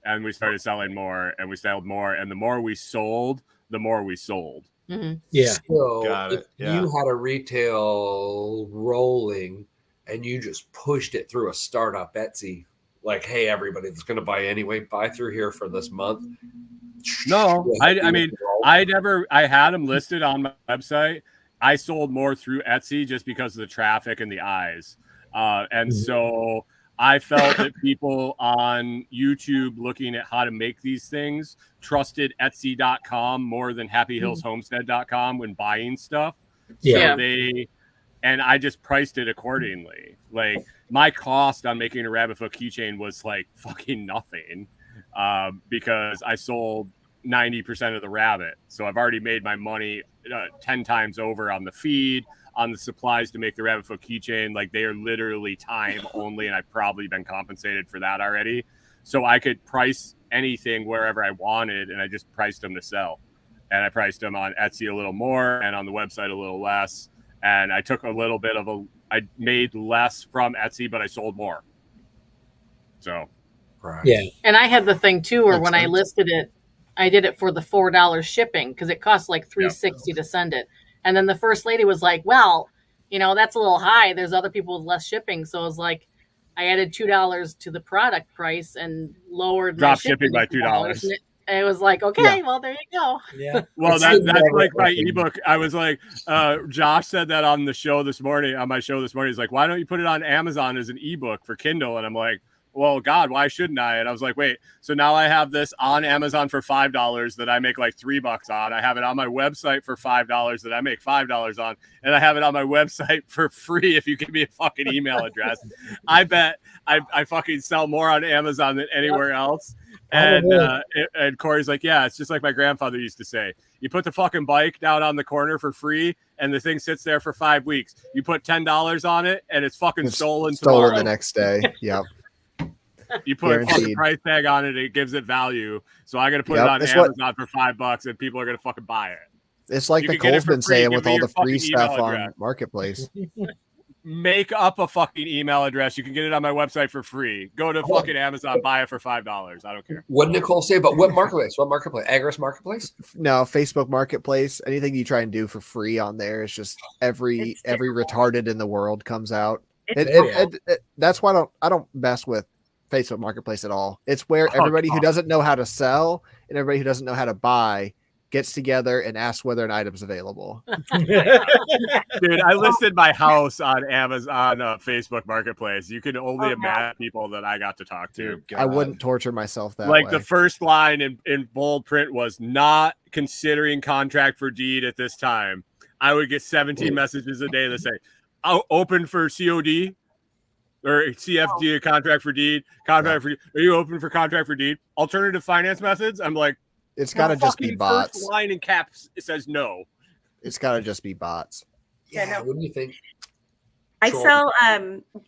And we started selling more, and we sold more, and the more we sold, the more we sold. Mhm. Yeah. So Got it, if yeah. you had a retail rolling and you just pushed it through a startup Etsy, like, hey, everybody that's going to buy anyway, buy through here for this month. No, I mean, I had them listed on my website. I sold more through Etsy just because of the traffic and the eyes. And so I felt that people on YouTube looking at how to make these things trusted Etsy.com more than HappyHillsHomestead.com when buying stuff. Yeah. So and I just priced it accordingly. Like my cost on making a rabbit foot keychain was like fucking nothing because I sold 90% of the rabbit. So I've already made my money 10 times over on the feed, on the supplies to make the rabbit foot keychain. Like they are literally time only, and I've probably been compensated for that already. So I could price anything wherever I wanted, and I just priced them to sell. And I priced them on Etsy a little more and on the website a little less. and I took a little bit of I made less from Etsy, but I sold more. So, Right. Yeah. And I had the thing too, where Makes when I sense. listed it, I did it for the $4 shipping because it costs like $3.60 to send it. And then the first lady was like, "Well, that's a little high. There's other people with less shipping." So it was like, I added $2 to the product price and lowered my drop shipping by $2. And it was like, okay, well, there you go. Yeah. Well, It's that's like my never- ebook. I was like, Josh said that on the show this morning, on my show this morning. He's like, why don't you put it on Amazon as an ebook for Kindle? And I'm like, well, God, why shouldn't I? And I was like, wait, so now I have this on Amazon for $5 that I make like $3 on. I have it on my website for $5 that I make $5 on. And I have it on my website for free if you give me a fucking email address. I bet I fucking sell more on Amazon than anywhere else. And Corey's like, yeah, it's just like my grandfather used to say. You put the fucking bike down on the corner for free, and the thing sits there for 5 weeks. You put $10 on it, and it's fucking stolen tomorrow. the next day. Yep. You put a fucking Guaranteed. price tag on it, it gives it value. So I'm gonna put Yep, it on it's Amazon for $5, and people are gonna fucking buy it. It's like You can get it Nicole's for been free. saying Give with me all your the free fucking email stuff on address. Marketplace. Make up a fucking email address. You can get it on my website for free. Go to fucking Amazon, buy it for $5. I don't care. What did Nicole say about what marketplace? What marketplace? Agris Marketplace? No, Facebook Marketplace. Anything you try and do for free on there is just every It's retarded in the world comes out. It's That's why I don't mess with Facebook Marketplace at all. It's where Oh, everybody who God. doesn't know how to sell and everybody who doesn't know how to buy gets together and asks whether an item's available. Dude, I listed my house on Amazon, Facebook Marketplace. You can only Oh, imagine people that I got to talk to. I wouldn't torture myself that Like way. the first line in bold print was not considering contract for deed at this time. I would get 17 messages a day that say, "Oh, open for COD or CFD contract for deed. Contract for are you open for contract for deed? Alternative finance methods?" I'm like, It's got to the just be fucking bots. First line in caps it says no. It's got to just be bots. Yeah, no. What do you think? I Sure. sell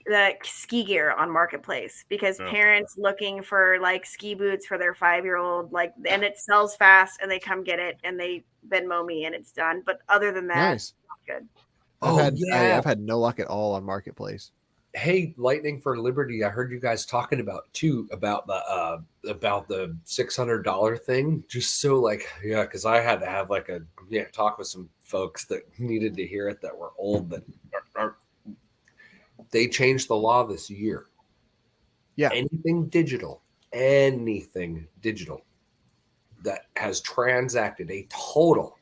the ski gear on Marketplace because Oh. parents looking for like ski boots for their 5-year-old, like, and it sells fast and they come get it and they Venmo me and it's done. But other than that, Nice. good. I've had no luck at all on Marketplace. Hey, Lightning for Liberty. I heard you guys talking about the $600 thing. Just so because I had to have talk with some folks that needed to hear it that were old that are they changed the law this year. Yeah. Anything digital that has transacted a total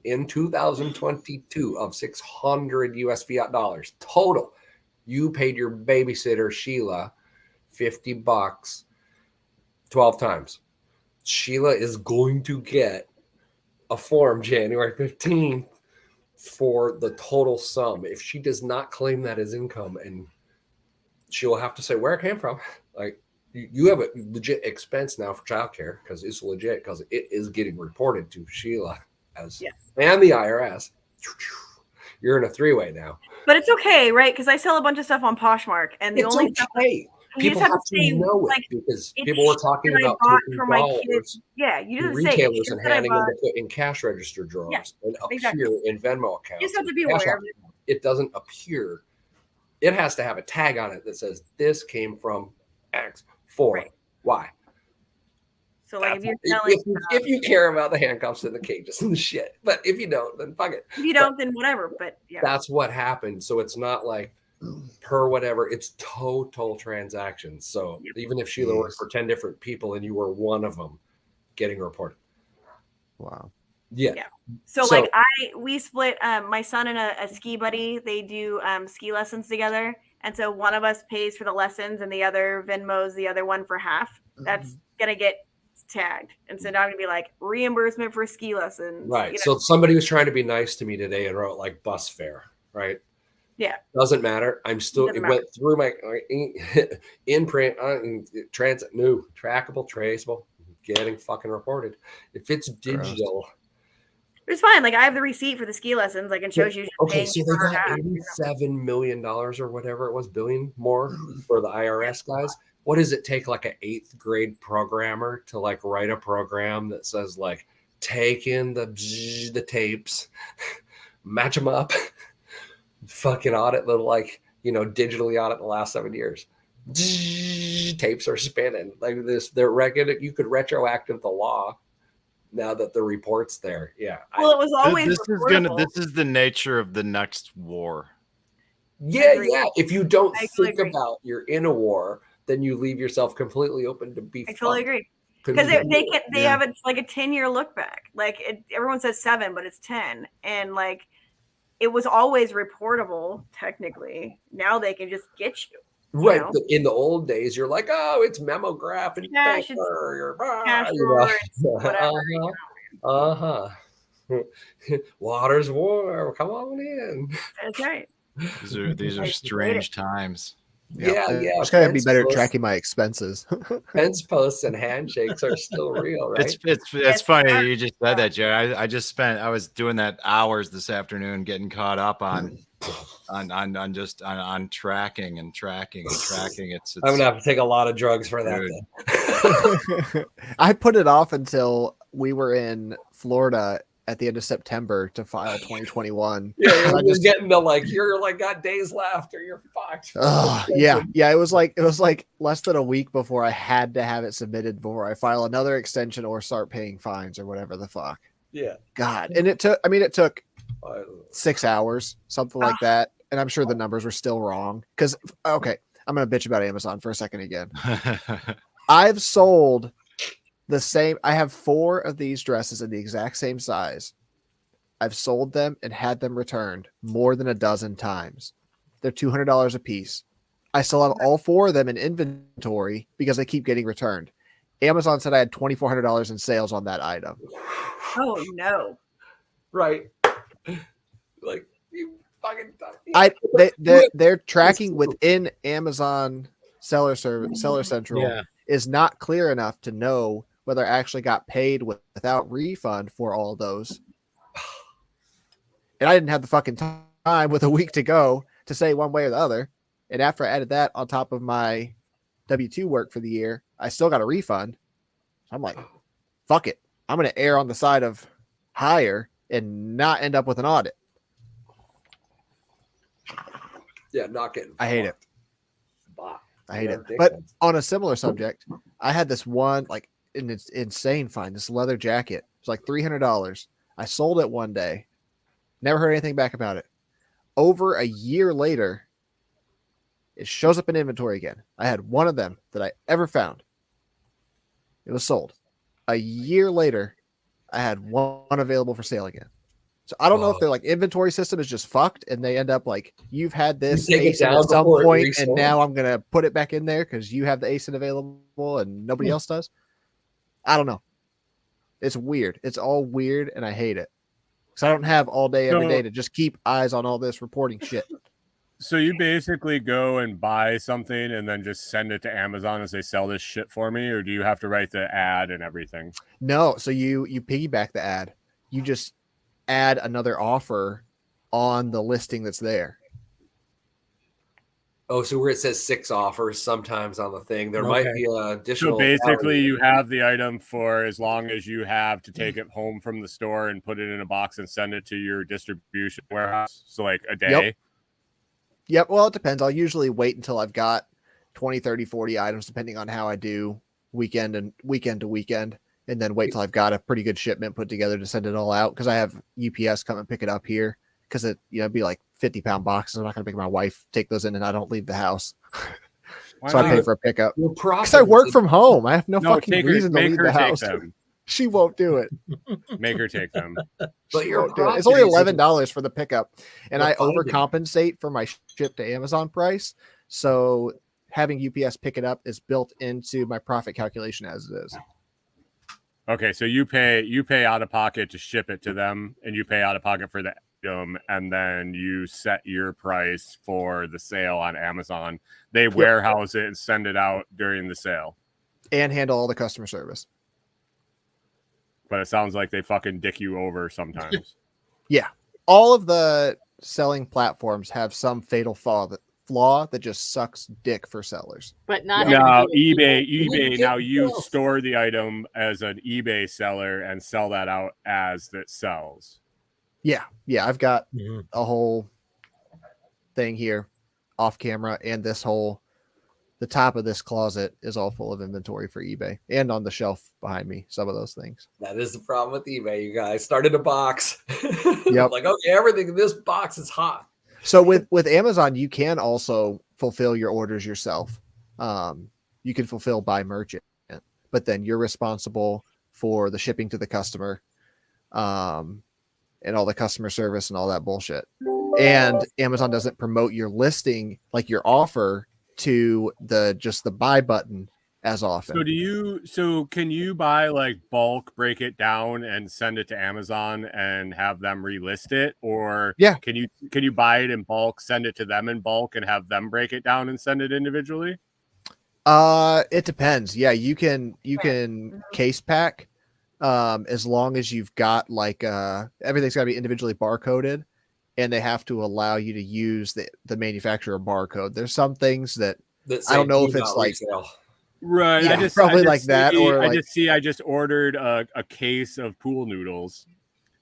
in 2022 of 600 US fiat dollars total. You paid your babysitter, Sheila, $50 12 times. Sheila is going to get a form January 15th for the total sum. If she does not claim that as income, and she'll have to say where it came from. Like, you have a legit expense now for childcare because it's legit because it is getting reported to Sheila and the IRS. You're in a three-way now. But it's okay, right? Because I sell a bunch of stuff on Poshmark, and the It's only stuff okay. you People just have to say, know like, it because it's people were talking shit I about bought taking for my dollars kids. Yeah, you to just say retailers shit and that I handing them bought. to put in cash register drawers and appear exactly. in Venmo accounts. You just have to be and Cash aware App. of it. It doesn't appear. It has to have a tag on it that says this came from X for Right. Y. So like if you're selling, If you care about the handcuffs and the cages and the shit, but if you don't, then fuck it. if you don't, then whatever. But yeah, That's what happened. So it's not like per whatever. It's total transactions. So even if Sheila worked for 10 different people and you were one of them getting reported. Wow. Yeah. So like we split my son and a ski buddy. They do ski lessons together, and so one of us pays for the lessons and the other Venmos the other one for half. That's gonna get tagged, and so now I'm gonna be like reimbursement for ski lessons. Right. You know? So somebody was trying to be nice to me today and wrote like bus fare. Right. Yeah. Doesn't matter. I'm still. Doesn't It went through my in print, transit, new, trackable, traceable, getting fucking reported. If it's digital. It's fine. Like I have the receipt for the ski lessons. Like it shows you. Okay, so they got half. $87 million or whatever it was, billion more for the IRS guys. What does it take like an 8th grade programmer to like write a program that says like take in the tapes, match them up, fucking audit the digitally audit the last 7 years. Tapes are spinning like this. They're you could retroactive the law now that the report's there. Yeah. Well, it was always this is the nature of the next war. Yeah. If you don't think about you're in a war, then you leave yourself completely open to be. I totally agree. Because they have like a 10-year look back. Like everyone says 7, but it's 10, and like it was always reportable technically. Now they can just get you. Right. But in the old days, you're like, oh, it's memograph and paper. Whatever. Water's warm. Come on in. That's right. These are strange times. Yeah. It's gotta be better at tracking my expenses. Fence posts and handshakes are still real, right? It's funny that you just said that, Jerry. I was doing that hours this afternoon, getting caught up on tracking and tracking. It's I'm gonna have to take a lot of drugs for that. I put it off until we were in Florida at the end of September to file 2021. Yeah, you're just getting to you're got days left or you're fucked. Yeah. It was like less than a week before I had to have it submitted before I file another extension or start paying fines or whatever the fuck. Yeah. God. And it took 6 hours, something like that. And I'm sure the numbers were still wrong. Because I'm gonna bitch about Amazon for a second again. I've sold I have 4 of these dresses in the exact same size. I've sold them and had them returned more than a dozen times. They're $200 a piece. I still have all 4 of them in inventory because they keep getting returned. Amazon said I had $2,400 in sales on that item. Oh no. Right. Like you fucking they're tracking within Amazon Seller Central is not clear enough to know whether I actually got paid without refund for all those. And I didn't have the fucking time with a week to go to say one way or the other. And after I added that on top of my W-2 work for the year, I still got a refund. I'm like, fuck it. I'm going to err on the side of higher and not end up with an audit. Yeah, not getting. I hate it. I hate it. But on a similar subject, I had this one, and it's insane find, this leather jacket. It's like $300. I sold it one day. Never heard anything back about it. Over a year later, it shows up in inventory again. I had one of them that I ever found. It was sold. A year later, I had one available for sale again. So I don't know if their inventory system is just fucked and they end up you've had this ASIN at some point and now I'm going to put it back in there because you have the ASIN available and nobody else does. I don't know. It's weird. It's all weird and I hate it. Because I don't have all day, every day to just keep eyes on all this reporting shit. So you basically go and buy something and then just send it to Amazon as they sell this shit for me? Or do you have to write the ad and everything? No. So you piggyback the ad. You just add another offer on the listing that's there. Oh, so where it says 6 offers sometimes on the thing, there might be an additional. So basically, you have the item for as long as you have to take it home from the store and put it in a box and send it to your distribution warehouse. So like a day. Yep. Well, it depends. I'll usually wait until I've got 20, 30, 40 items, depending on how I do weekend to weekend, and then wait till I've got a pretty good shipment put together to send it all out. Because I have UPS come and pick it up here. Because it'd be like 50-pound boxes. I'm not going to make my wife take those in, and I don't leave the house. So I pay for a pickup. Because I work from home. I have no fucking reason to leave the house. She won't do it. Make her take them. But it's only $11 for the pickup, and I overcompensate for my ship to Amazon price. So having UPS pick it up is built into my profit calculation as it is. Okay, so you pay out of pocket to ship it to them, and you pay out of pocket for the item, and then you set your price for the sale on Amazon. They warehouse it and send it out during the sale, and handle all the customer service. But it sounds like they fucking dick you over sometimes. Yeah, all of the selling platforms have some fatal flaw that just sucks dick for sellers. But not now eBay. Now you store the item as an eBay seller and sell that out as that sells. Yeah. I've got a whole thing here off camera, and the top of this closet is all full of inventory for eBay, and on the shelf behind me, some of those things. That is the problem with eBay, you guys. Started a box. Yep. Like, okay, everything in this box is hot. So with Amazon, you can also fulfill your orders yourself. You can fulfill by merchant, but then you're responsible for the shipping to the customer, and all the customer service and all that bullshit. And Amazon doesn't promote your listing, like your offer, to the buy button as often. So can you buy like bulk, break it down and send it to Amazon and have them relist it? Or Yeah. can you buy it in bulk, send it to them in bulk and have them break it down and send it individually? It depends. Yeah, you can case pack, as long as you've got like everything's got to be individually barcoded, and they have to allow you to use the manufacturer barcode. There's some things that I don't know if it's like resale. Right. Yeah, probably like that, or I just ordered a case of pool noodles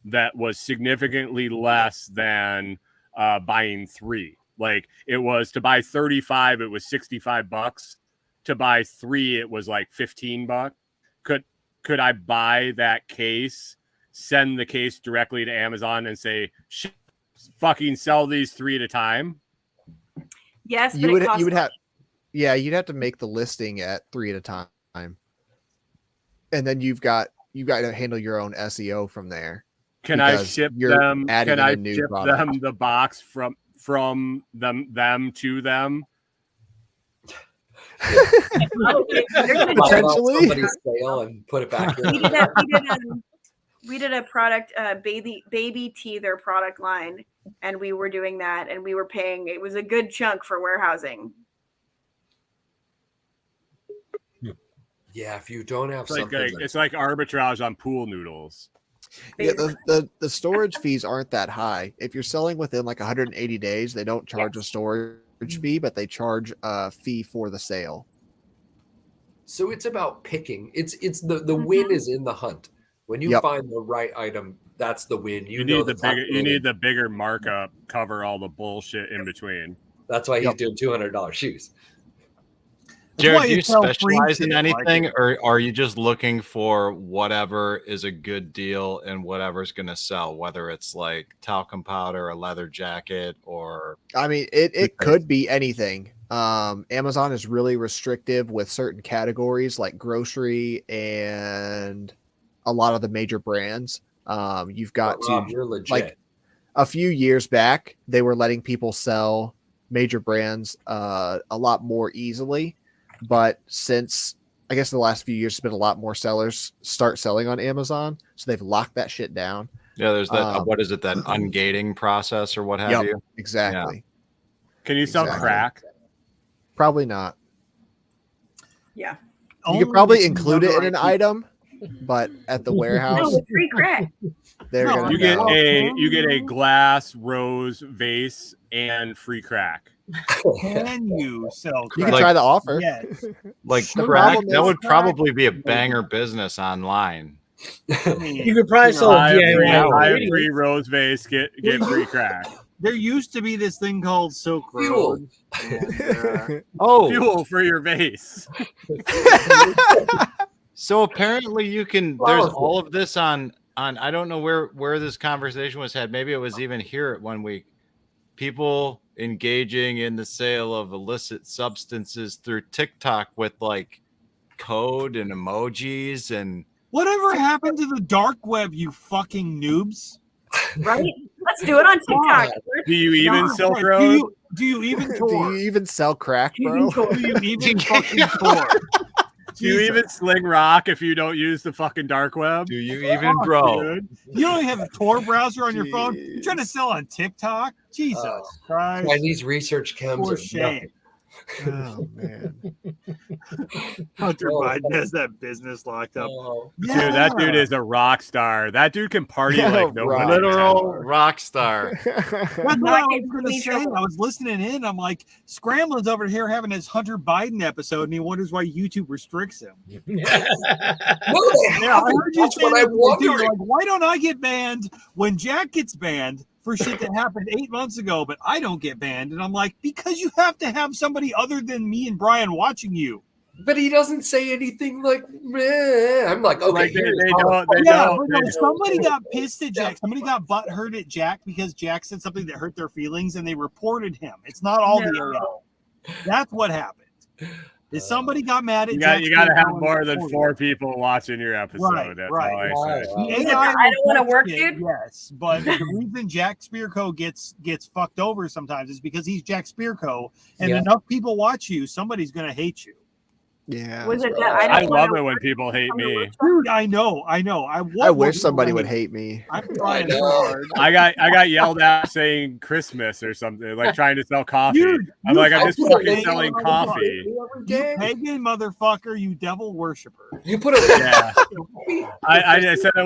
that was significantly less than buying 3. Like, it was to buy 35, it was $65. To buy 3, it was like $15. Could I buy that case, send the case directly to Amazon and say, fucking sell these 3 at a time? Yes, but you'd have to make the listing at 3 at a time, and then you've got to handle your own SEO from there. Can I ship them? Can I ship product. them the box from them to them? Potentially. Somebody's sale and put it back in. We did a product, baby teether product line, and we were doing that, and we were paying. It was a good chunk for warehousing. Yeah, if you don't have It's like arbitrage on pool noodles. Yeah, the storage fees aren't that high. If you're selling within like 180 days, they don't charge a storage fee, but they charge a fee for the sale. So it's about picking. It's the win is in the hunt. When you find the right item, that's the win. You need the bigger markup, cover all the bullshit in between. That's why he's doing $200 shoes. Jared, do you specialize in anything, or are you just looking for whatever is a good deal and whatever's going to sell, whether it's like talcum powder, a leather jacket, or... I mean, it could be anything. Amazon is really restrictive with certain categories like grocery and a lot of the major brands. You've got you're legit. Like a few years back, they were letting people sell major brands a lot more easily. But since, I guess, the last few years, there's been a lot more sellers start selling on Amazon. So they've locked that shit down. Yeah, there's that, what is it, that ungating process or what have you? Exactly. Yeah. Can you sell crack? Probably not. Yeah. You could probably include it in an item, but at the warehouse. No, free crack. You get a glass rose vase and free crack. Can you sell crack? You can try the offer. Yes. Like crack, that would probably be a banger business online. You could probably sell buy a free rose vase, get free crack. There used to be this thing called Silk Road. Fuel for your vase. So apparently you can, there's all of this on I don't know where this conversation was had. Maybe it was even here at 1 week. People engaging in the sale of illicit substances through TikTok with like code and emojis and whatever happened to the dark web, you fucking noobs? Right? Let's do it on TikTok. Do you even Silk Road? Do you even Do you even sell crack, bro? Do you even fucking tour? Do you even sling rock if you don't use the fucking dark web? Do you even, bro? Dude. You don't even have a Tor browser on your phone. You're trying to sell on TikTok? Jesus Christ. Chinese research chems For are shame. Oh, man. Hunter Biden has that business locked up. Dude, that dude is a rock star. That dude can party like no one. Literal rock star. That's what I was going to say. I was listening in. I'm like, Scramblin's over here having his Hunter Biden episode, and he wonders why YouTube restricts him. I heard you say that, like, why don't I get banned when Jack gets banned for shit that happened 8 months ago, but I don't get banned. And I'm like, because you have to have somebody other than me and Brian watching you. But he doesn't say anything like, meh. I'm like, okay, Like, here's they how- don't. Somebody got pissed at Jack. Somebody got butthurt at Jack because Jack said something that hurt their feelings, and they reported him. It's not all the AL. That's what happened. Is somebody got mad at Jack? You got to have more than 4 people watching your episode. Right, That's right. all I say. The AI I don't want to work, shit, dude. yes, but the reason Jack Spearco gets fucked over sometimes is because he's Jack Spearco, and enough people watch you, somebody's gonna hate you. Yeah. Was it I love it when people hate me. Dude, I know. I wish somebody would hate me. I'm trying so hard. I got yelled at saying Christmas or something, like trying to sell coffee. Dude, I'm like, I'm just fucking pagan selling coffee. You pagan motherfucker, you devil worshiper. You put a Yeah. I said I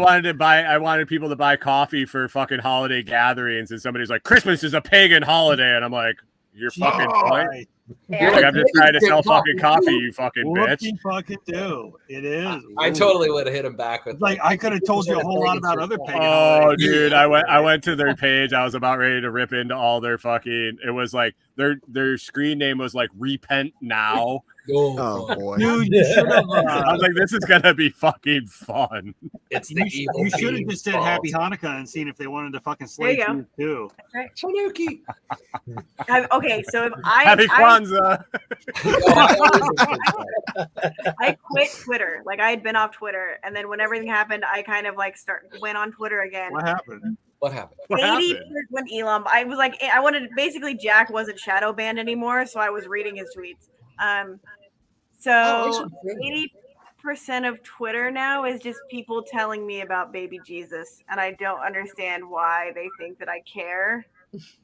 wanted people to buy coffee for fucking holiday gatherings, and somebody's like, Christmas is a pagan holiday, and I'm like, you're fucking right. Like, I'm just trying to sell fucking coffee, you fucking bitch. You fucking do. It is. I totally would have hit him back with like I could have told you a whole lot about other pagan. Oh, dude, I went to their page. I was about ready to rip into all their fucking. It was like their screen name was like "Repent Now." Oh boy, dude, you should have. I was like, this is gonna be fucking fun. It's the evil. You should have just said Happy Hanukkah and seen if they wanted to fucking slay you too. Tanuki. Okay, so if I Happy Kwanzaa. I quit Twitter. Like I had been off Twitter, and then when everything happened, I kind of like went on Twitter again. What happened? What happened? When Elam, I was like, I wanted basically Jack wasn't shadow banned anymore, so I was reading his tweets. So 80% of Twitter now is just people telling me about baby Jesus, and I don't understand why they think that I care.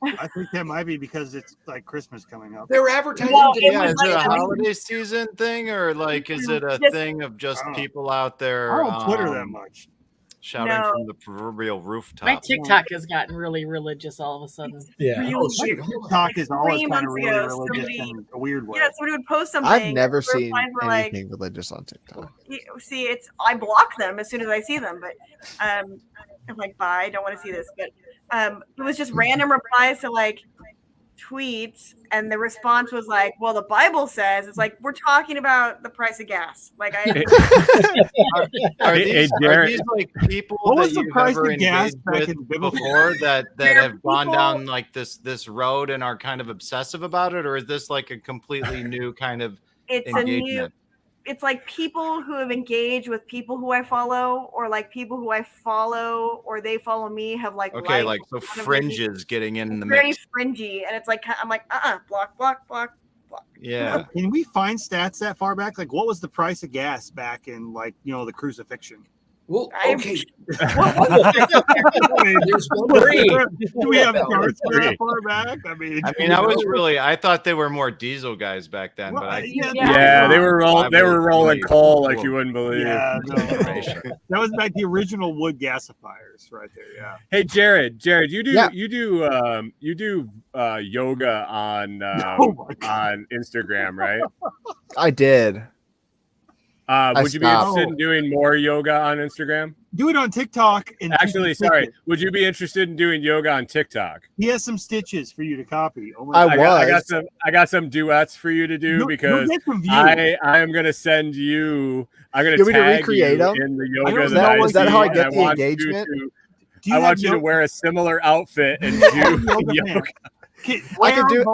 I think that might be because it's like Christmas coming up. They're advertising. Is it a holiday season thing, or like is it a thing of just people out there? I don't Twitter that much. Shouting from the proverbial rooftop. My TikTok has gotten really religious all of a sudden. Yeah. TikTok is always kind of really religious in a weird way. Yeah, somebody would post something. I've never seen like, anything religious on TikTok. See, I block them as soon as I see them, but I'm like, bye, I don't want to see this. But it was just random replies to like tweets, and the response was like, well, the Bible says. It's like, we're talking about the price of gas. Like are these like people that you've ever engaged with before that have gone down like this road and are kind of obsessive about it, or is this like a completely new kind of engagement? It's like people who have engaged with people who I follow, or like people who I follow or they follow me have like like so fringes getting in the very mix. Fringy, and it's like I'm like block. Yeah. Can we find stats that far back? Like, what was the price of gas back in like the crucifixion? Well, okay. Do we have charts that far back? I mean, I thought they were more diesel guys back then, but they were rolling coal like you wouldn't believe. Yeah, no. That was like the original wood gasifiers right there. Yeah. Hey, Jared, you do yoga on Instagram, right? I did. Would you be interested in doing more yoga on Instagram? Do it on TikTok. And actually, sorry. Would you be interested in doing yoga on TikTok? He has some stitches for you to copy. Oh I got some duets for you to do because I am gonna send you. I'm gonna tag you in the yoga. Is that how I get the engagement? I want you to wear a similar outfit and do yoga. I could do.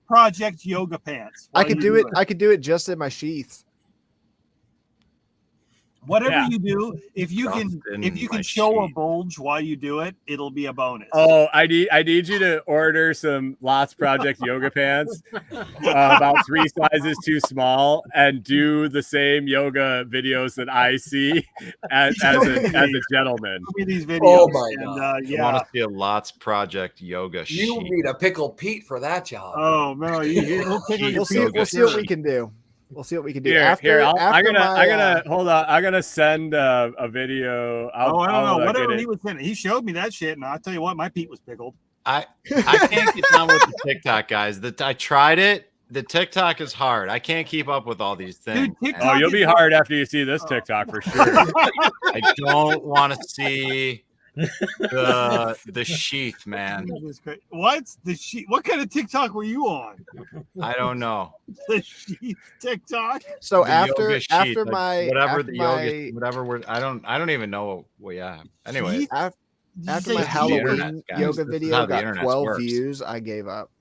Project yoga pants. I could do it. I could do it just in my sheath. Whatever you do, if you can show a bulge while you do it, it'll be a bonus. Oh, I need you to order some Lots Project yoga pants, about 3 sizes too small, and do the same yoga videos that I see as a gentleman. These videos. Oh my god! I want to see a Lots Project yoga. You need a Pickle Pete for that job. Oh no! We'll see what we can do. We'll see what we can do. I'm gonna send a video. I don't know. Whatever he was sending, he showed me that shit, and I'll tell you what, my Pete was pickled. I can't get down with the TikTok, guys. I tried it. The TikTok is hard. I can't keep up with all these things. Dude, you'll be hard after you see this TikTok for sure. I don't want to see The sheath, man. What? The sheath? What kind of TikTok were you on? I don't know. The sheath TikTok. So The after yoga sheath, after like, my whatever after the my, yoga, whatever we're I don't even know what yeah. Anyway, Sheath? af- Did you after say my sheath? The internet, Halloween guys. yoga This is video how the got internet 12 works. views, I gave up.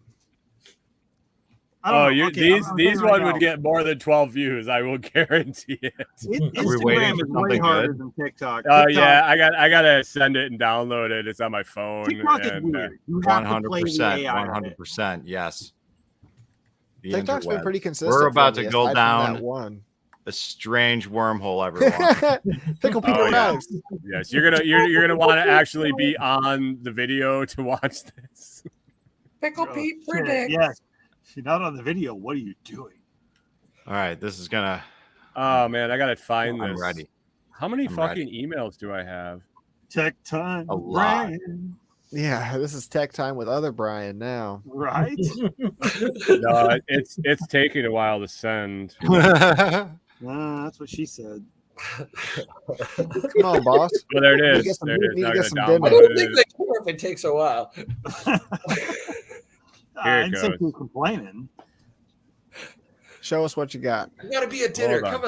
I don't Oh, know. you Okay, these I'm these telling you one right would now, get more than 12 views. I will guarantee it. Are we waiting Instagram for is way something harder good? than TikTok. Oh TikTok, yeah, I gotta send it and download it. It's on my phone. TikTok is and, weird. You have to play the 100%, AI on it. 100%. Yes. The TikTok's been interwebs. pretty consistent. We're for about me, to go aside from down that one. a strange wormhole, everyone. Pickle people Oh, yeah. knives. Yes, you're gonna want to actually be on the video to watch this. Pickle Oh, Pete shit, predict. yes. If you're not on the video, what are you doing? All right, this is gonna. Oh man, I gotta find I'm this. ready. How many I'm fucking emails do I have? Tech time. A lot. Brian, Yeah, this is tech time with other Brian now. right? No, it's taking a while to send. That's what she said. Come on, boss. Well, there it Need to is. get some- There it is. need to Now I get gotta some I dinner. don't download think it. they care if it takes a while. Here it I said goes. you're complaining. Show us what you got. You gotta be a dinner. Hold Come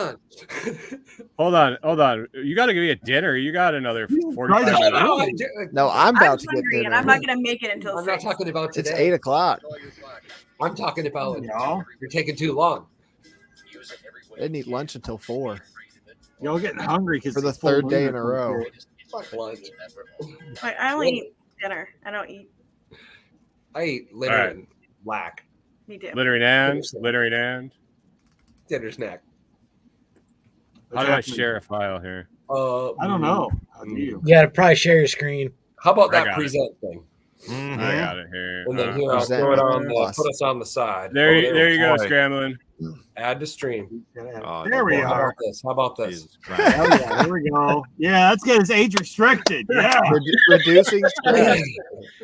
on. Hold on. You got to give me a dinner. You got another 45 Right. minutes. No, No, I'm I'm about to get hungry, and dinner. I'm not gonna make it until I'm not 6. talking about It's today. 8:00. I'm talking about No. you're taking too long. I didn't eat lunch until 4 Y'all getting hungry because for the third day in a row. Fuck lunch. I only eat dinner. I don't eat I eat litter All right. and lack. me too. Littering and. Dinner snack. How do I share a file here? I don't know. How do you? You gotta probably share your screen. How about I that got it. present thing? Mhm. I got it here. And then here, I'll Present throw it on. plus. Put us on the side. There, Oh, there you go, boy. Scramblin. Add to stream. Oh, There we boy. How are. about this? How about this? Jesus Christ. Oh, yeah, there we go. Yeah, that's good. It's age restricted. Yeah. Reducing stress.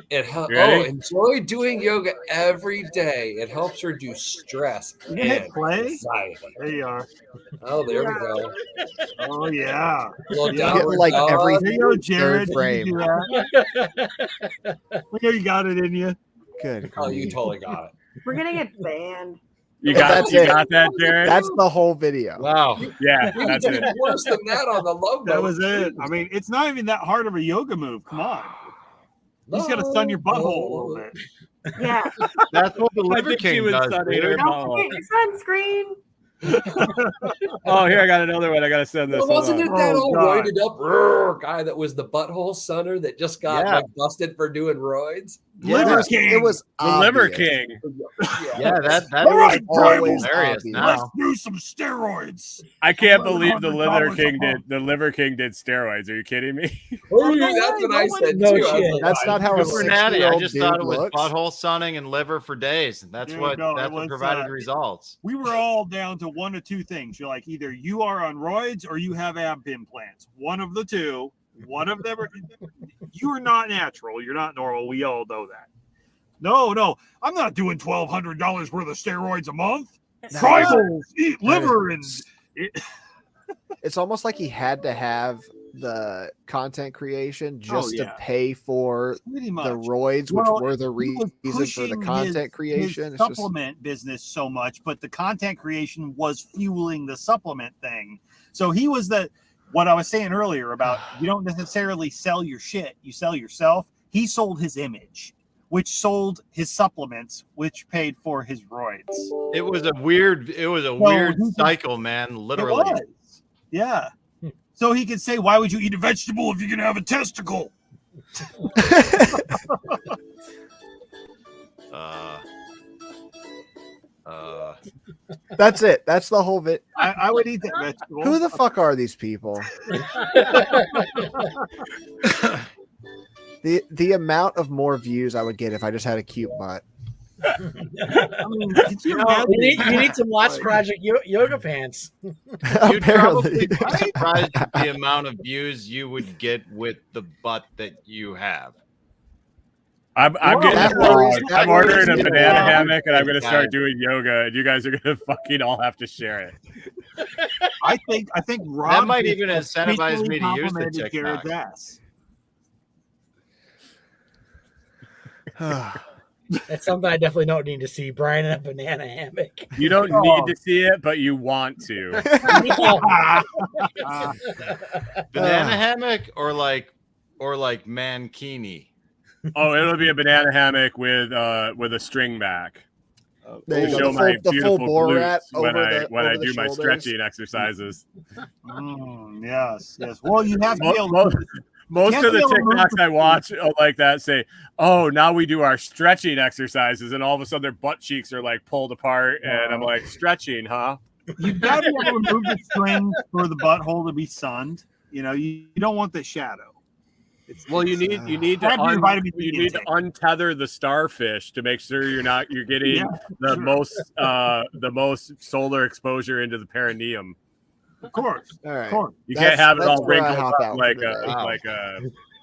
It helps. You ready? Oh, enjoy doing yoga every day. It helps reduce stress You hit and play? anxiety. There you are. Oh, there we go. Oh, yeah. Little Yeah. Getting downward like dog. every There you go, Jared. third You frame. can do that. We know you got it in you. Good. Oh, you grief. totally got it. We're gonna get banned. You But got, that's you it. got that, Jared? That's the whole video. Wow. Yeah, You that's did it. worse than that on the logo. That was it. I mean, it's not even that hard of a yoga move. Come on. You just got to sun your butthole a little bit. Yeah. That's what the I Liver think she King was does, sunning Peter. her Don't butthole. forget your sunscreen. Oh, here I got another one. I gotta send this. Well, Hold wasn't on. it that Oh, all God. roided up rrr, guy that was the butthole sunner that just got Yeah. like busted for doing roids? Liver Yes, King. It was The Liver obvious. King. Yeah, that All right, was always hilarious obvious. now. Let's do some steroids. I can't believe the Liver $100 King a did. month. The Liver King did steroids. Are you kidding me? Oh, no that's way, what I nobody- said No too. I was shit. like, That's not how a Super natty. I 6-year-old just dude thought it was looks. butthole sunning and liver for days. That's Dude, what no, it that's what was, provided results. We were all down to one of two things. You're like, either you are on roids or you have ab implants. One of the two. One of them. You are not natural. You're not normal. We all know that. No. I'm not doing $1,200 worth of steroids a month. Tribals eat liver and. It's almost like he had to have the content creation just yeah. to pay for Pretty much. the roids, which Well, were the he was reason for the pushing content creation. his It's just supplement business so much, but the content creation was fueling the supplement thing. So he was what I was saying earlier about you don't necessarily sell your shit, you sell yourself. He sold his image, which sold his supplements, which paid for his roids. It was a weird he- cycle, man. It Literally. was. Yeah. So he could say, why would you eat a vegetable if you're going to have a testicle? that's it. That's the whole bit. I would eat that vegetable. Who the fuck are these people? The amount of more views I would get if I just had a cute butt. I mean, could you imagine? You need some Watts Project yoga pants. You'd Apparently. probably be surprised at the amount of views you would get with the butt that you have. I'm getting. that worries- that I'm ordering a worries me. banana hammock, and I'm gonna Guys. start doing yoga, and you guys are gonna fucking all have to share it. I think Rob That might just even incentivize me to use the complimented Jared's TikTok. ass. That's something I definitely don't need to see. Brian in a banana hammock. You don't need to see it, but you want to. Banana hammock or like mankini. Oh, it'll be a banana hammock with a string back. There you To go. show my The full beautiful Borat glutes when over I the do my shoulders. stretching exercises. Yes. Well, you have to be able to. Most of the Yeah, TikToks I watch like that say, "Oh, now we do our stretching exercises," and all of a sudden their butt cheeks are like pulled apart, and I'm like, "Stretching, huh?" You've got to be able to move the string for the butthole to be sunned. You know, you don't want the shadow. Well, you need to untether the starfish to make sure you're getting the most solar exposure into the perineum. Of course. All right. You can't have it all where I wrinkled hop up out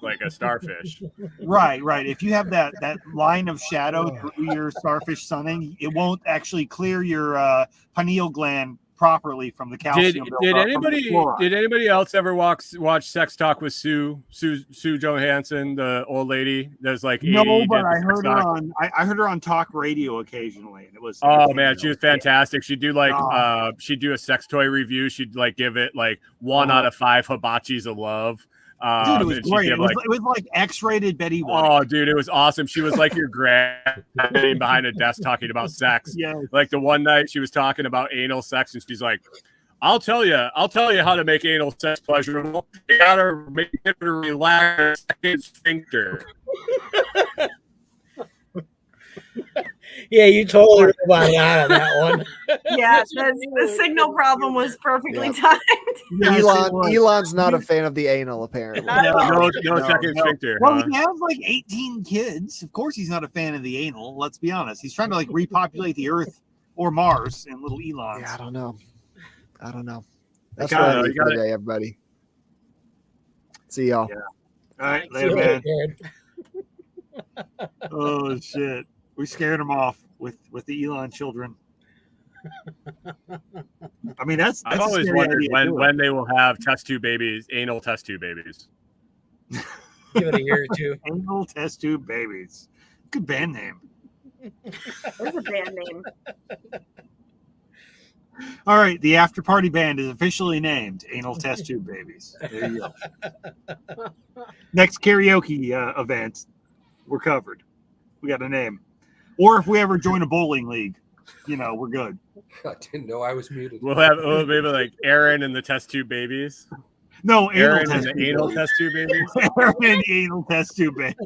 like a starfish. Right. If you have that line of shadow through your starfish sunning, it won't actually clear your pineal gland properly from the calcium. Did anybody else ever watch Sex Talk with Sue Johansson, the old lady that's like but I heard her on talk radio occasionally, and it was she was fantastic. She'd do she'd do a sex toy review. She'd like give it like 1 out of 5 hibachis of love. Dude, it was great. It was like X-rated Betty White. Oh, dude, it was awesome. She was like your grand behind a desk talking about sex. Yeah. Like the one night she was talking about anal sex, and she's like, "I'll tell you how to make anal sex pleasurable. You gotta make it relax second sphincter." Yeah, you totally body out on that one. Yeah, the signal problem was perfectly timed. Elon's not a fan of the anal, apparently. No second sphincter. Well, he has like 18 kids. Of course, he's not a fan of the anal. Let's be honest. He's trying to like repopulate the Earth or Mars and little Elons. Yeah, I don't know. That's Got what I it. need for today, everybody. See y'all. Yeah. All right, later, man. Oh shit. We scared him off with the Elon children. I mean, that's I've always wondered when they will have test tube babies, anal test tube babies. Give it a year or two. Anal test tube babies. Good band name. There's a band name. All right, the After Party band is officially named Anal Test Tube Babies. There you go. Next karaoke event, we're covered. We got a name. Or if we ever join a bowling league, we're good. I didn't know I was muted. We'll have maybe like Aaron and the test tube babies. No, Aaron and the anal test tube babies. Aaron and anal test tube babies.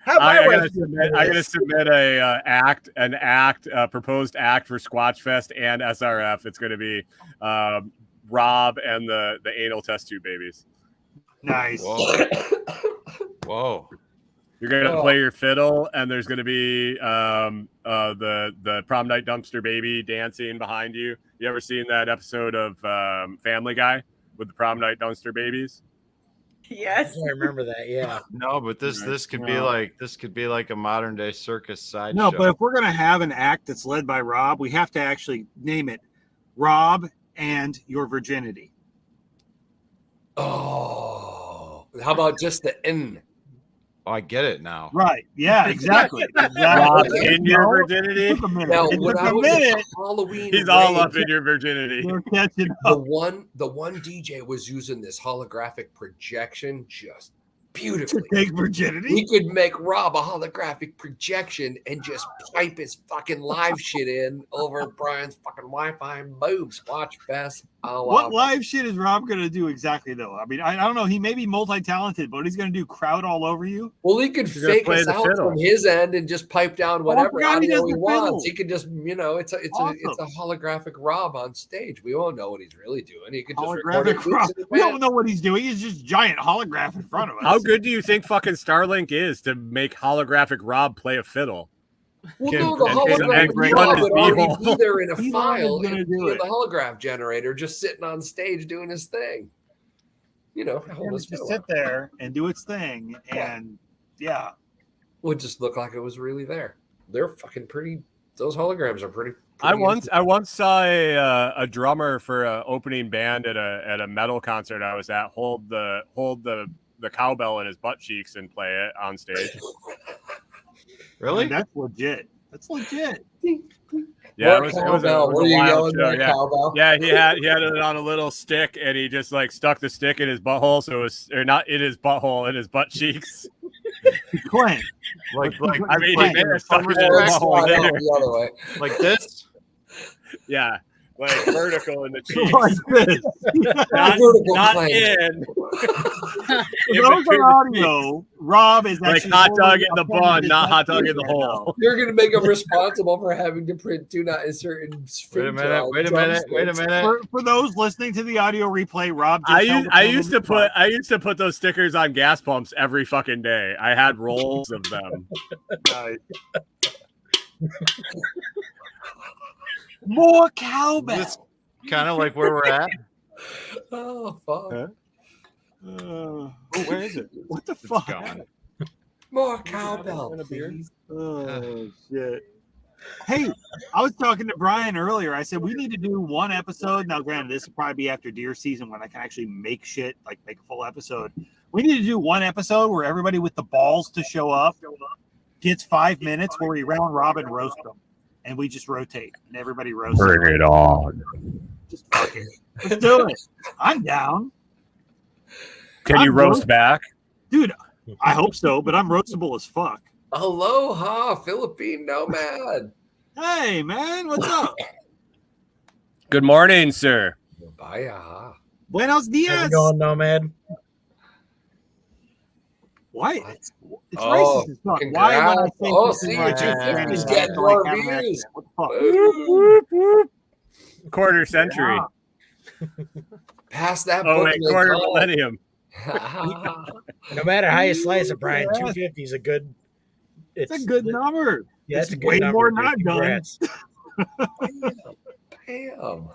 I'm gonna submit a proposed act for SquatchFest and SRF. It's gonna be Rob and the anal test tube babies. Nice. Whoa. You're gonna play your fiddle, and there's gonna be the prom night dumpster baby dancing behind you. You ever seen that episode of Family Guy with the prom night dumpster babies? Yes. I remember that, yeah. No, but this could be like a modern day circus sideshow. No, but if we're gonna have an act that's led by Rob, we have to actually name it Rob and Your Virginity. Oh, how about just the N? Oh, I get it now. Right. Yeah, exactly. Rob in your virginity? Now, when I was at Halloween, he's all up in your virginity. The one DJ was using this holographic projection just beautifully. To take virginity? We could make Rob a holographic projection and just pipe his fucking live shit in over Brian's fucking Wi-Fi. Boom, SquatchFEST. What live shit is Rob going to do exactly, though? I mean, I don't know. He may be multi-talented, but he's going to do crowd all over you. Well, he could fake us out from his end and just pipe down whatever audio he wants. He could just, it's a holographic Rob on stage. We won't know what he's really doing. He could just holographic Rob. We don't know what he's doing. He's just giant holograph in front of us. How good do you think fucking Starlink is to make holographic Rob play a fiddle? Well, no, the holographic Rob would already be there in a file in the holograph generator, just sitting on stage doing his thing. Just sit there and do its thing, and would just look like it was really there. They're fucking pretty. Those holograms are pretty. I once saw a drummer for an opening band at a metal concert I was at hold the the cowbell in his butt cheeks and play it on stage. Really? That's legit. That's legit. Yeah, More it was a cowbell. Were you wild yelling show. more Yeah. cowbell? Yeah, he had it on a little stick, and he just like stuck the stick in his butthole, so it was or not in his butthole, in his butt cheeks. Clint. Like I mean, he Clint, may have stuck it in Or his slide butthole out later. the other way. like this? Yeah, like vertical in the cheeks, Like this. not, Vertical not clank. in. For those on audio, Rob is Like actually hot dog holding in a the pen bun, his not hot butt dog in the cheek right now. hole. You're going to make them responsible for having to print do not insert in Wait a minute. Wait a minute. For those listening to the audio replay, Rob just I used to put those stickers on gas pumps every fucking day. I had rolls of them. More cowbell. This kind of like where we're at. Oh, fuck. Huh? Where is it? What the It's fuck? gone. More cowbell. Oh shit. Hey, I was talking to Brian earlier. I said we need to do one episode. Now, granted, this will probably be after deer season when I can actually make shit, like make a full episode. We need to do one episode where everybody with the balls to show up gets 5 minutes where we round robin roast them. And we just rotate and everybody roasts. Bring it on. Just fuck it. Let's do it. I'm down. Can you I'm roast back? Dude, I hope so, but I'm roastable as fuck. Aloha, Philippine nomad. Hey, man, what's up? Good morning, sir. Bye. Buenos How's dias. it going, Nomad? Why? What? It's Oh, racist as fuck. congrats. Why when I say Oh, something see, like your that, 250's I getting have more to have an views. accent? What the fuck? Quarter century. Pass that Oh book. wait, quarter millennium. No matter how you slice it, Brian, 250 is a good. It's a good number. Yeah, It's it's a good way number, more dude. than I've done. Congrats. Damn.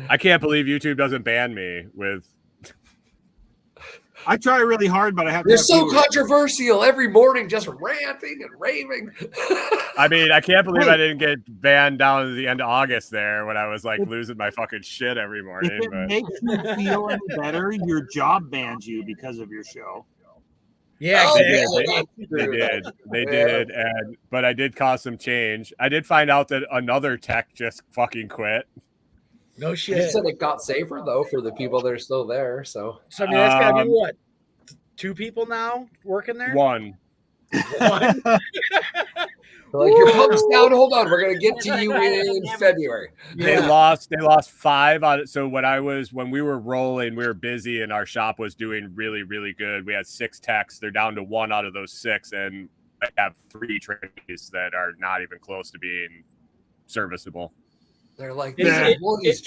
I can't believe YouTube doesn't ban me with. I try really hard, but I have to. You're have so viewers. controversial every morning, just ranting and raving. I mean, I can't believe Hey. I didn't get banned down to the end of August there when I was like losing my fucking shit every morning. If it But makes you feel any better, your job bans you because of your show. Yeah, Oh, exactly. yeah, they Yeah. did, and but I did cause some change. I did find out that another tech just fucking quit. No You shit. said it got safer though for the people that are still there. So So I mean, that's gotta be Um, what? 2 people now working there? One. One? like your pump's down. Hold on, we're gonna get to you in February. They Yeah. lost 5 on it. So when we were rolling, we were busy and our shop was doing really, really good. We had 6 techs. They're down to 1 out of those 6, and I have 3 trainees that are not even close to being serviceable. They're like, Is, Yeah.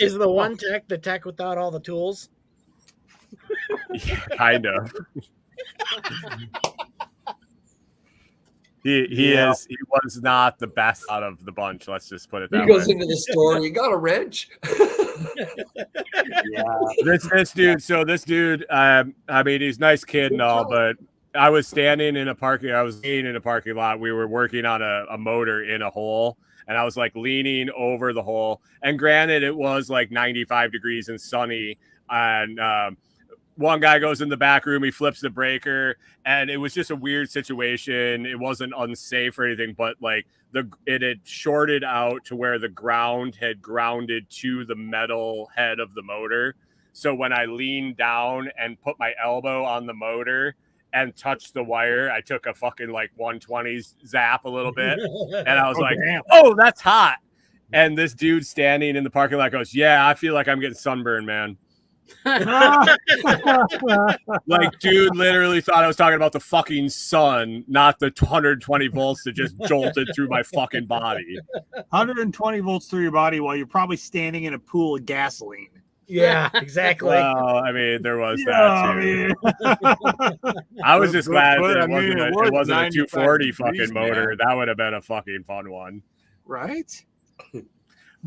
is the one tech the tech without all the tools? Yeah, kind of. He was not the best out of the bunch. Let's just put it he that goes way. into the store. You got a wrench? Yeah. This dude, I mean, he's a nice kid and all, but I was laying in a parking lot. We were working on a motor in a hole, and I was like leaning over the hole. And granted, it was like 95 degrees and sunny. And one guy goes in the back room, he flips the breaker, and it was just a weird situation. It wasn't unsafe or anything, but like it had shorted out to where the ground had grounded to the metal head of the motor. So when I leaned down and put my elbow on the motor and touched the wire, I took a fucking like 120 zap a little bit, and I was like, damn. "Oh, that's hot." And this dude standing in the parking lot goes, "Yeah, I feel like I'm getting sunburned, man." Like, dude literally thought I was talking about the fucking sun, not the 120 volts that just jolted through my fucking body. 120 volts through your body while you're probably standing in a pool of gasoline. Yeah, exactly. Well, I mean, there was Yeah, that I too. mean, I was just glad that I it mean, wasn't a 240 degrees, fucking motor. man. That would have been a fucking fun one. right?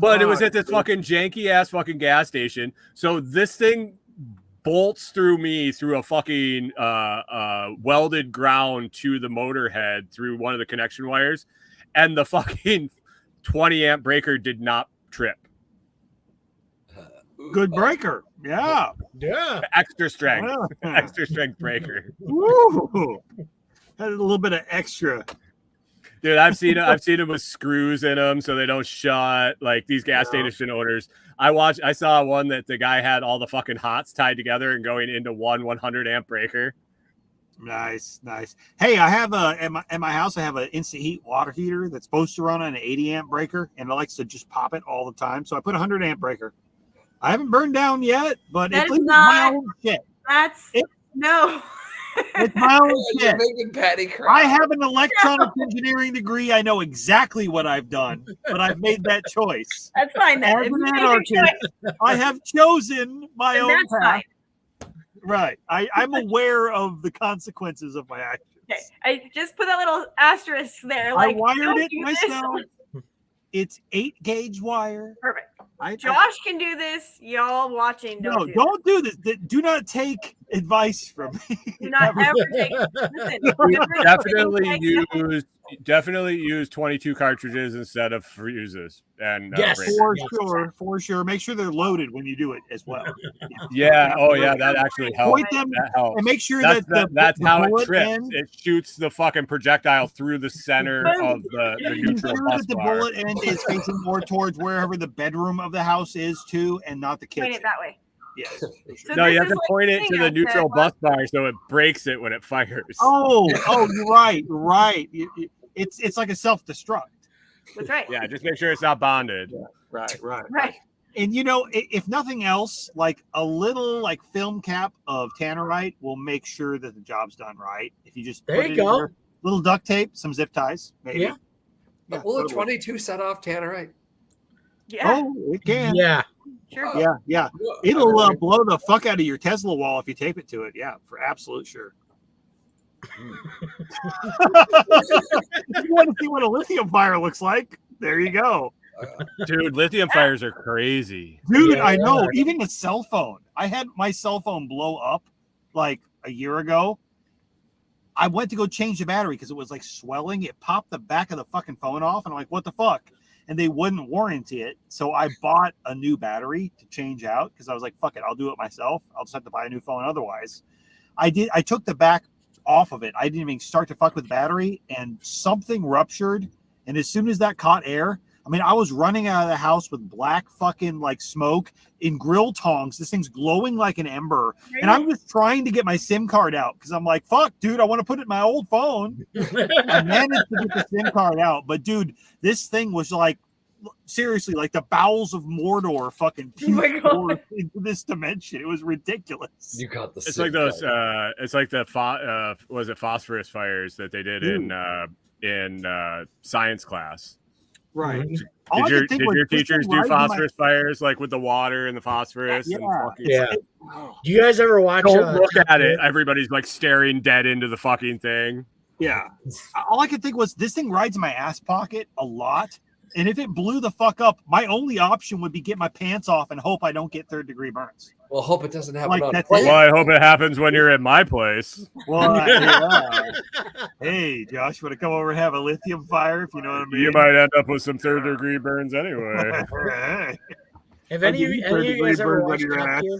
But it was Fuck, at this fucking janky ass fucking gas station. So this thing bolts through me through a fucking welded ground to the motor head through one of the connection wires, and the fucking 20 amp breaker did not trip. Good breaker. Yeah. Yeah. Extra strength. Yeah. Extra strength breaker. Woo. Had a little bit of extra. Dude, I've seen it with screws in them so they don't shut. Like these gas station owners. I saw one that the guy had all the fucking hots tied together and going into one 100 amp breaker. Nice. Hey, I have at my house. I have an instant heat water heater that's supposed to run on an 80 amp breaker, and it likes to just pop it all the time. So I put a 100 amp breaker. I haven't burned down yet, but That it's is my not- own shit. No. It's my own You're shit. making Patty cry. I have an electronics engineering degree. I know exactly what I've done, but I've made that choice. That's fine then. As If an you make a anarchist, choice, I have chosen my then own that's path. fine. Right. I'm aware of the consequences of my actions. Okay. I just put that little asterisk there. I Like, wired don't it do this. myself. It's 8 gauge wire. Perfect. I Josh can do this. Y'all watching, don't don't do this. Do not take advice from me. Do not ever take. Listen, Definitely use 22 cartridges instead of fuses and Yes. breakers. For sure. Make sure they're loaded when you do it as well. Yeah. Oh yeah, that actually helps. Point them That helps. and make sure That's the how it bullet trips. end- It shoots the fucking projectile through the center of the neutral Ensure bus that the bar. bullet end is facing more towards wherever the bedroom of the house is too, and not the Point kitchen. it that way. Yes. So No, this you have is to like point the it thing to I the said neutral last- bus bar so it breaks it when it fires. Oh, you're right. It's like a self-destruct. That's right. Yeah, just make sure it's not bonded. Right. Right. And if nothing else, like a little like film cap of tannerite will make sure that the job's done right. If you just There put you it go. in there, little duct tape, some zip ties, maybe. Yeah. Will a totally. 22 set off tannerite? Yeah. Oh, it can. Yeah. Sure. Yeah. It'll blow the fuck out of your Tesla wall if you tape it to it. Yeah, for absolute sure. If you want to see what a lithium fire looks like, there you go. Dude, lithium fires are crazy. Dude, Yeah. I know. Even a cell phone. I had my cell phone blow up like a year ago. I went to go change the battery because it was like swelling. It popped the back of the fucking phone off, and I'm like, what the fuck? And they wouldn't warranty it. So I bought a new battery to change out because I was like, fuck it, I'll do it myself. I'll just have to buy a new phone otherwise. I took the back off of it. I didn't even start to fuck with the battery, and something ruptured. And as soon as that caught air, I mean, I was running out of the house with black fucking like smoke in grill tongs. This thing's glowing like an ember. And I'm just trying to get my SIM card out because I'm like, fuck, dude, I want to put it in my old phone. I managed to get the SIM card out. But dude, this thing was like, seriously, like the bowels of Mordor fucking Oh my God. into this dimension. It was ridiculous. You got the. It's like those. It's like the was it phosphorus fires that they did in science class. Right. Mhm. All I Did could think your was this teachers thing do right in my- phosphorus fires like with the water and the phosphorus? And Yeah. fucking, Yeah. Do you guys ever watch? don't look Top at it. Gear? Everybody's like staring dead into the fucking thing. Yeah. All I could think was this thing rides in my ass pocket a lot. And if it blew the fuck up, my only option would be get my pants off and hope I don't get 3rd-degree burns. Well, hope it doesn't happen Like, on that's plane. Well, I hope it happens when you're at my place. Well, yeah. Hey, Josh, want to come over and have a lithium fire, if you know what I mean? You might end up with some 3rd-degree burns anyway. Hey. Have I'll any give of you you 30 guys ever birds on watched your Top ass. Gear?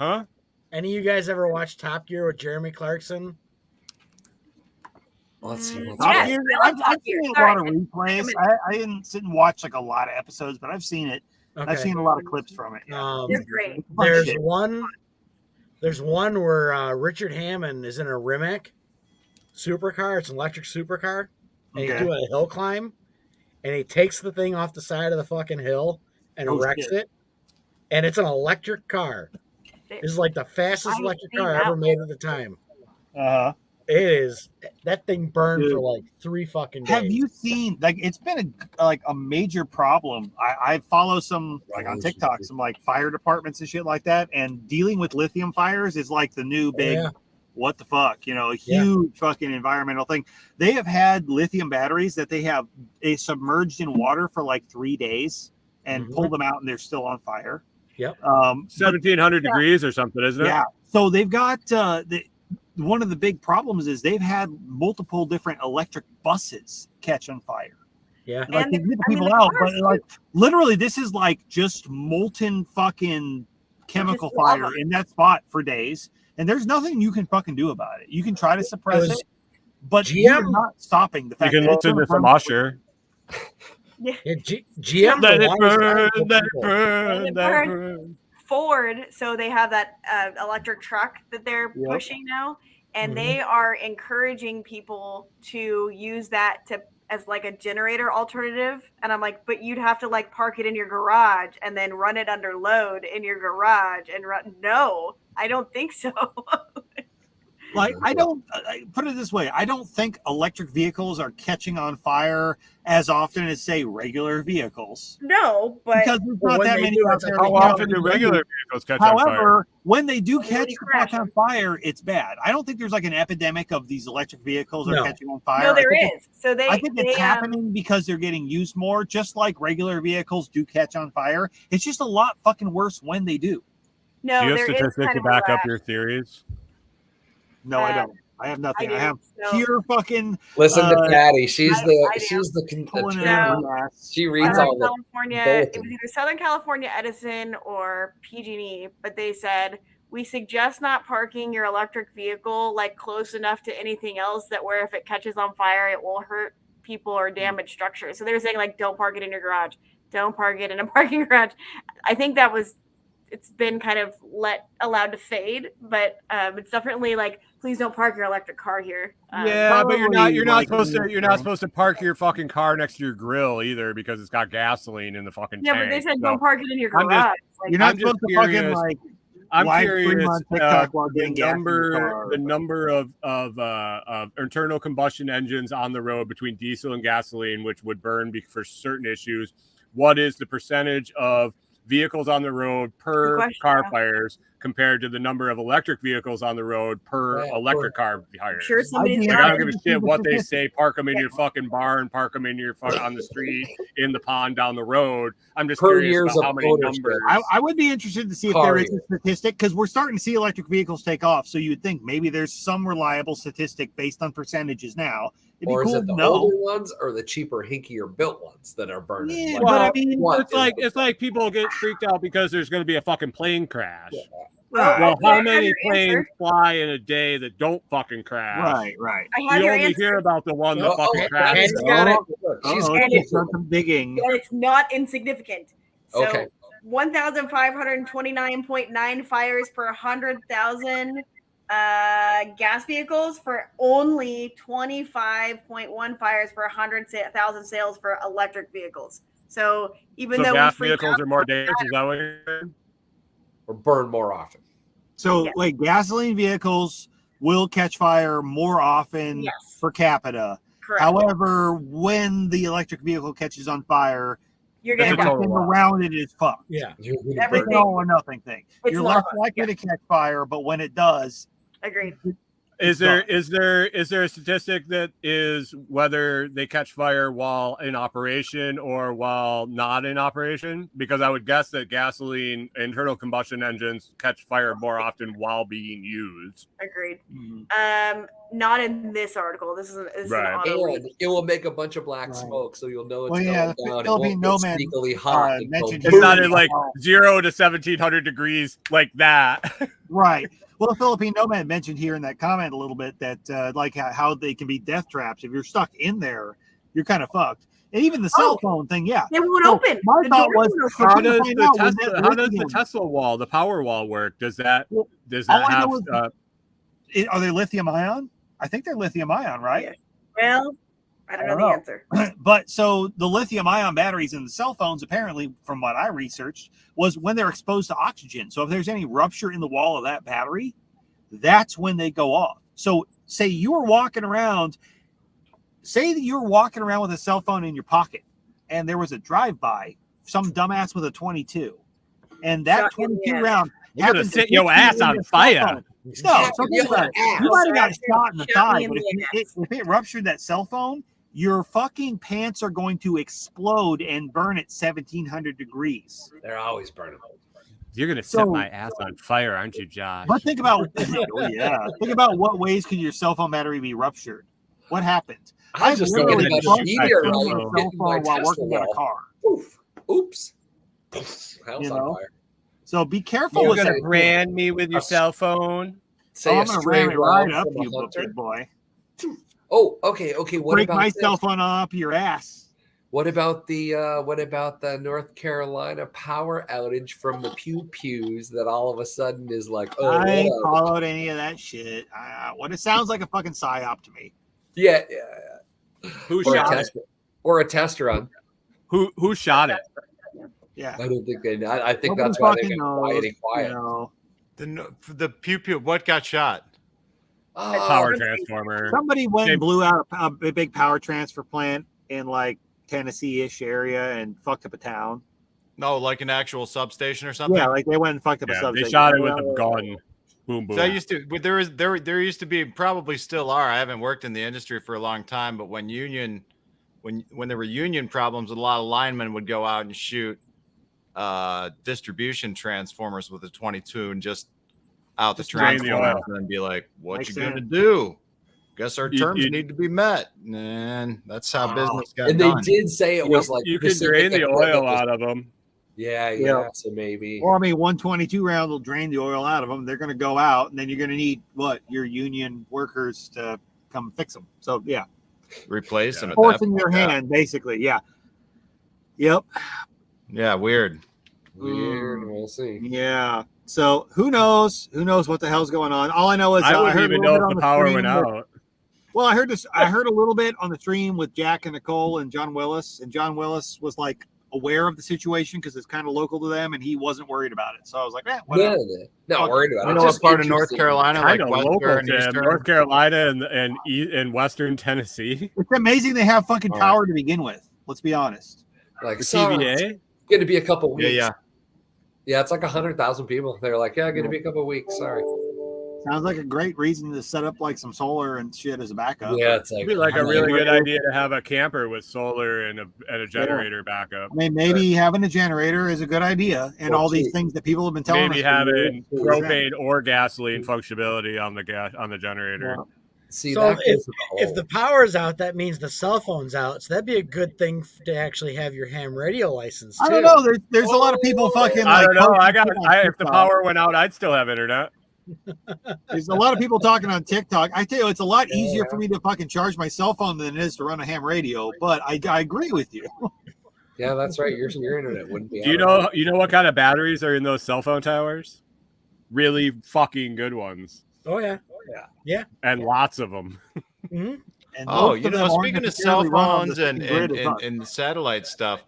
Huh? Any of you guys ever watched Top Gear with Jeremy Clarkson? Let's see. What's Top Yes, Gear, I I've love Top seen Gear. a lot of replays. I didn't sit and watch like a lot of episodes, but I've seen it. Okay. I've seen a lot of clips from it. Yeah. They're great. There's Shit. one. There's one where Richard Hammond is in a Rimac supercar. It's an electric supercar, and he's Okay. doing a hill climb, and he takes the thing off the side of the fucking hill and Oh, wrecks shit. it. And it's an electric car. This is like the fastest I've electric seen car that ever one. made at the time. Uh-huh. It is that thing burned Dude. for like 3 fucking days. Have you seen like it's been a major problem? I follow some like on TikTok some like fire departments and shit like that, and dealing with lithium fires is like the new big Yeah. what the fuck, a Yeah. huge fucking environmental thing. They have had lithium batteries that they submerged in water for like 3 days and Mhm. pulled them out and they're still on fire. Yep. 1700 degrees or something, isn't it? Yeah. So they've got one of the big problems is they've had multiple different electric buses catch on fire. Yeah. Like And to get the I mean, people the out, cars, but like literally, this is like just molten fucking chemical Just lava. fire in that spot for days, and there's nothing you can fucking do about it. You can try to suppress was it, but GM you're not stopping the You fact can that it's listen gonna to some burn. Usher. Yeah, GM. Let the it longest burn, time let it people- burn, it let it burn. burn. Ford, so they have that electric truck that they're Yep. pushing now, and Mhm. they are encouraging people to use that as like a generator alternative. And I'm like, but you'd have to like park it in your garage and then run it under load in your garage and run. No, I don't think so. Like I don't put it this way. I don't think electric vehicles are catching on fire as often as say regular vehicles No, but because there's But not when that they many do, out it's there. like, How that often get do on regular vehicles catch on fire? However, when they do When catch you the crash fuck on them. fire, it's bad. I don't think there's like an epidemic of these electric vehicles are No. catching on fire. no, there I think is. So they, I think it's they happening because they're getting used more, just like regular vehicles do catch on fire. It's just a lot fucking worse when they do. no, Do you have there is statistics kind to of a back up lag. your theories? No, I Uh, don't. I have nothing. I I, do. have No. pure fucking Listen to Patty. I She's do. the pulling it attorney. out of No. my ass. She I reads have- Southern all the California, it was bulletins. either Southern California Edison or PG&E, but they said we suggest not parking your electric vehicle like close enough to anything else that where if it catches on fire, it will hurt people or damage structures. So they were saying like, don't park it in your garage, don't park it in a parking garage. I think that was, it's been kind of allowed to fade, but it's definitely like, please don't park your electric car here. Yeah, but you're probably not like supposed to this, you're though. not supposed to park your fucking car next to your grill either because it's got gasoline in the fucking Yeah, tank. but they said So don't park it in your I'm garage. just- Like, You're not I'm just supposed to fucking curious. like I'm live stream curious on TikTok while the getting gas in your car. number of internal combustion engines on the road between diesel and gasoline, which would burn for certain issues. What is the percentage of vehicles on the road per question, car yeah. fires compared to the number of electric vehicles on the road per Yeah, electric car fires? sure somebody's I'd be Like, got I it. don't give a shit what they say. Park them in Yeah. your fucking barn. Park them in your on the street, in the pond, down the road. I'm just Per curious years about how of many ownership. numbers. I would be interested to see if Car there is year. a statistic because we're starting to see electric vehicles take off. So you'd think maybe there's some reliable statistic based on percentages now. It'd be Or is cool it to the know. older ones or the cheaper, hinkier built ones that are burning? Yeah, Like, but I Well, mean, what It's is like people get freaked out because there's going to be a fucking plane crash. right, Well, I how have many your planes answer. fly in a day that don't fucking crash? right. I have You your only answer. hear about the one that Oh, fucking oh, crashes. Patty's got it. She's Uh-oh, And she's it's- done some digging. And it's not insignificant. So Okay. 1,529.9 fires per 100,000 gas vehicles for only 25.1 fires per 100,000 sales for electric vehicles. So even So though gas we freak vehicles out, are more dangerous. Is that what you're saying? or burn more often. So, Yeah. like, gasoline vehicles will catch fire more often yes, per capita. correct. However, when the electric vehicle catches on fire, You're That's gonna a die. total everything loss. around it is fucked. Yeah. You're gonna It's Everything. an all or nothing thing. It's You're lava. less likely to catch fire, but when it does, Agreed. Is there a statistic that is whether they catch fire while in operation or while not in operation? Because I would guess that gasoline internal combustion engines catch fire more often while being used. Agreed. Mhm. Not in this article. This is an Right. auto And it will make a bunch of black Right. smoke, so you'll know it's Well, going yeah, down. It Philippine won't Nomad, get sneakily hot. until mentioned It's not boom. in like 0 to 1700 degrees like that. Right. Well, the Philippine Nomad mentioned here in that comment a little bit that like how they can be death traps. If you're stuck in there, you're kind of fucked. And even the cell phone thing, yeah. They won't So open. my The thought doors was, won't so How come to does find the out when Tesla, that how does the lithium- Tesla wall, the power wall work? Does that all I know have is- Are they lithium ion? I think they're lithium ion, right? Yeah. Well, I don't know the answer. But so the lithium ion batteries in the cell phones, apparently, from what I researched, was when they're exposed to oxygen. So if there's any rupture in the wall of that battery, that's when they go off. So say you were walking around, say that you were walking around with a cell phone in your pocket and there was a drive-by, some dumbass with a 22, and that Shot you in the 22 ass. round You're gonna happened to set your hit you ass in on your cell fire. phone. No, so think about it. You might have got Shot shot in the me thigh, in but the if it ruptured that cell phone, your fucking pants are going to explode and burn at 1700 degrees. They're always burning. You're gonna set So- my ass on fire, aren't you, Josh? But think about, think about what ways could your cell phone battery be ruptured? What happened? I just go literally to that fucked meteorite my and cell get in my phone while Tesla working on a wall. car. Oof. Oops. House You on know? fire. So be careful You're with You're that. gonna brand me with your cell phone. Say I'm a gonna stray ram it round right up from a you, hunter. big boy. Oh, okay. What Break about my this? cell phone up your ass. What about the North Carolina power outage from the pew pews that all of a sudden is like, oh, I ain't whoa. followed any of that shit. What it sounds like a fucking psyop to me. Yeah. Who Or a shot it? test or a test run. Who shot it? Yeah. I don't think they know. I think Nobody that's why they fucking got knows, quiet. You know. The pew pew. What got shot? Power transformer. Somebody went and blew out a big power transfer plant in like Tennessee-ish area and fucked up a town. No, like an actual substation or something. Yeah, like they went and fucked up a Yeah, substation. they shot it with a gun. Boom, boom. So there used to be, probably still are. I haven't worked in the industry for a long time, but when there were union problems, a lot of linemen would go out and shoot distribution transformers with a 22 and just out the Just drain the transformers oil. and then be like, "What Makes you gonna sense. do? Guess our terms You- need to be met." And that's how business got And they done. did say it was like you can drain the oil out of them. Yeah. So maybe. Well, I mean, 122 round will drain the oil out of them. They're going to go out, and then you're going to need your union workers to come fix them. So yeah, Replace them. At force that in your point, yeah. hand, basically. Yeah. Yep. Yeah, weird. Weird. We'll see. Yeah. So who knows? Who knows what the hell's going on? All I know is I heard wouldn't a even little know bit if on the power stream went that- out. Well, I heard this. I heard a little bit on the stream with Jack and Nicole and John Willis, and John Willis was like aware of the situation because it's kind of local to them, and he wasn't worried about it. So I was like, whatever. Not worried about You it. know what Just part of North interesting. Carolina, like Kind of local Western, to Eastern? North Carolina and Western Tennessee. It's amazing they have fucking All power to begin with. Let's be honest. Like, The sorry, TVA. it's going to be a couple weeks. Yeah. Yeah, it's like 100,000 people. They're like, yeah, going to be a couple weeks. Sorry. Sounds like a great reason to set up like some solar and shit as a backup. Yeah, it's like, It'd be like a really good idea to have a camper with solar and a generator backup. I mean, maybe having a generator is a good idea, and all these cheap. things that people have been telling Maybe us. for having years. propane or gasoline functionality on the generator. Yeah. See, So that goes to the If whole- the power's out, that means the cell phone's out. So that'd be a good thing to actually have your ham radio license too. I don't know. There's a lot of people fucking. I don't know. posting shit on If the TikTok. power went out, I'd still have internet. There's a lot of people talking on TikTok. I tell you, it's a lot easier for me to fucking charge my cell phone than it is to run a ham radio. But I agree with you. Yeah, that's right. Your internet wouldn't be. Do you know what kind of batteries are in those cell phone towers? Really fucking good ones, Oh yeah. and lots of them. hmm And Oh, most you of them know, aren't speaking of cell necessarily run on phones the and same grid as us. and satellite stuff,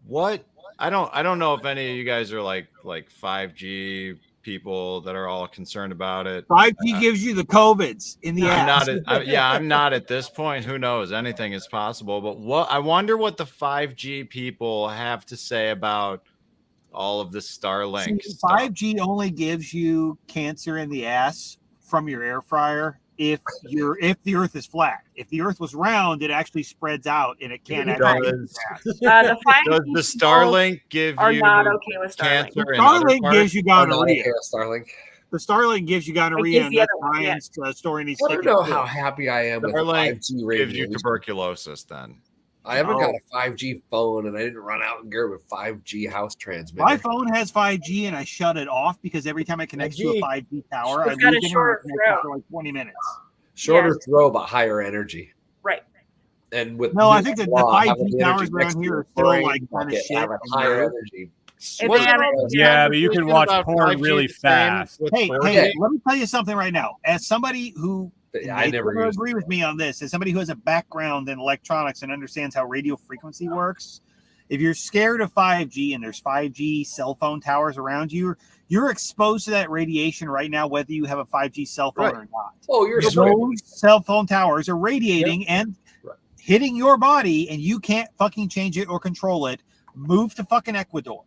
what I don't know if any of you guys are like 5G people that are all concerned about it. 5G gives you the COVIDs in the I'm ass. I'm not at this point. Who knows? Anything is possible. But I wonder what the 5G people have to say about all of this Starlink See, stuff. 5G only gives you cancer in the ass from your air fryer if the Earth is flat. If the Earth was round, it actually spreads out and it can't actually. Does, The does 5G the Starlink give are you not okay with Starlink. cancer in other Starlink parts? gives you Oh, no, gonorrhea. okay, Starlink. The Starlink gives you gonorrhea, gives and the that's other one, Ryan's story. And he's I don't sticking know to how it. happy I am with Starlink 5G radio. gives you tuberculosis then. I haven't Oh. got a 5G phone, and I didn't run out and get with 5G house transmitter. My phone has 5G, and I shut it off because every time I connect to a 5G tower, I It's got lose a internet shorter connection throw. for like 20 minutes. Shorter throw, but higher energy. Right. And with No, I Moore's think that the law, 5G having the towers energy around next to here your are still, brain like, kinda bucket, shit having and higher weird. energy. And they have it- Yeah, but you can watch About porn 5G really the same fast. with Hey, 4G? hey, let me tell you something right now. As somebody who I never used agree with me on this, as somebody who has a background in electronics and understands how radio frequency works, if you're scared of 5G and there's 5G cell phone towers around you, you're exposed to that radiation right now, whether you have a 5G cell phone Right. or not. Oh, you're Those straight. cell phone towers are radiating and Right. hitting your body, and you can't fucking change it or control it. Move to fucking Ecuador.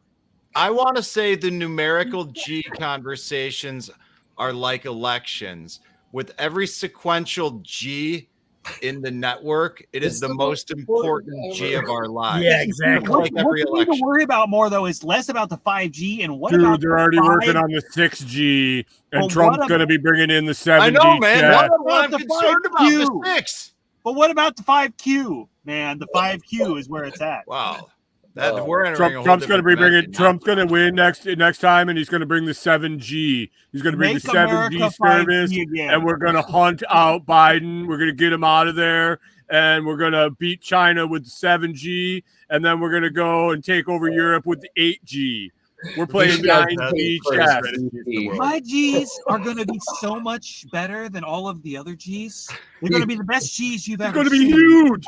I want to say the numerical G conversations are like elections. With every sequential G in the network, it is It's the the most important G of our lives. Yeah, exactly. Like What every you need to election. worry about more, though, is less about the 5G and what Dude, about they're the already 5G? working on the 6G, and Well, Trump's what going to be bringing in the 7G. I know, man. chat. What I'm the concerned about 5Q? the 6. But what about the 5Q, man? The 5Q is where it's at. Wow. We're entering Trump's going to be bringing. Trump's going to win next time, and he's going to bring the 7G. He's going to bring the 7G service, and we're going to hunt out Biden. We're going to get him out of there, and we're going to beat China with the 7G, and then we're going to go and take over Europe with the 8G. We're playing 9G chess. My G's are going to be so much better than all of the other G's. They're going to be the best G's you've ever seen. It's going to be huge.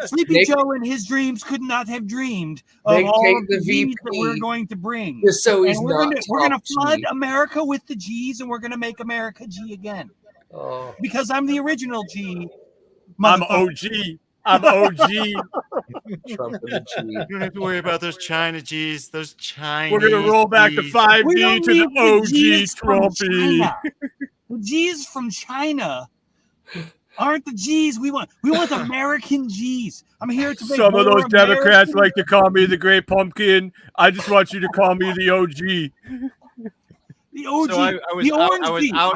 Sleepy Joe in his dreams could not have dreamed of all of the G's that we're going to bring. Just so he's we're going to flood America with the G's, and we're going to make America G again. Oh. Because I'm the original G. I'm OG. I'm OG. Trump and the G. You don't have to worry about those China G's. Those Chinese. We're going to roll back to 5G to the OG Trumpy. The G's from China aren't the G's we want. We want American G's. I'm here to make some of those American. Democrats like to call me the Great Pumpkin. I just want you to call me the OG. The OG. So I was out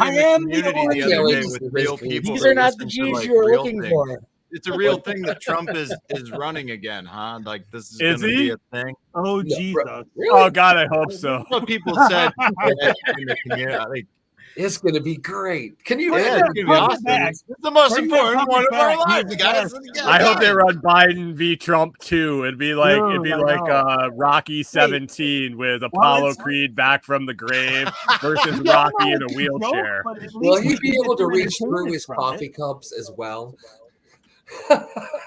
in the community the other day with real people. These are not the G's you were looking for. It's a real thing that Trump is running again, huh? Like this is going to be a thing. Oh, Jesus. Really? Oh, God, I hope so. What people said in the community. It's going to be great. Can you? Yeah, it's going to be awesome. It's the most important one of our lives, guys. I hope they run Biden v. Trump too. It'd be like Rocky 17 with Apollo Creed back from the grave versus Rocky in a wheelchair. Will he be able to reach through his coffee cups as well?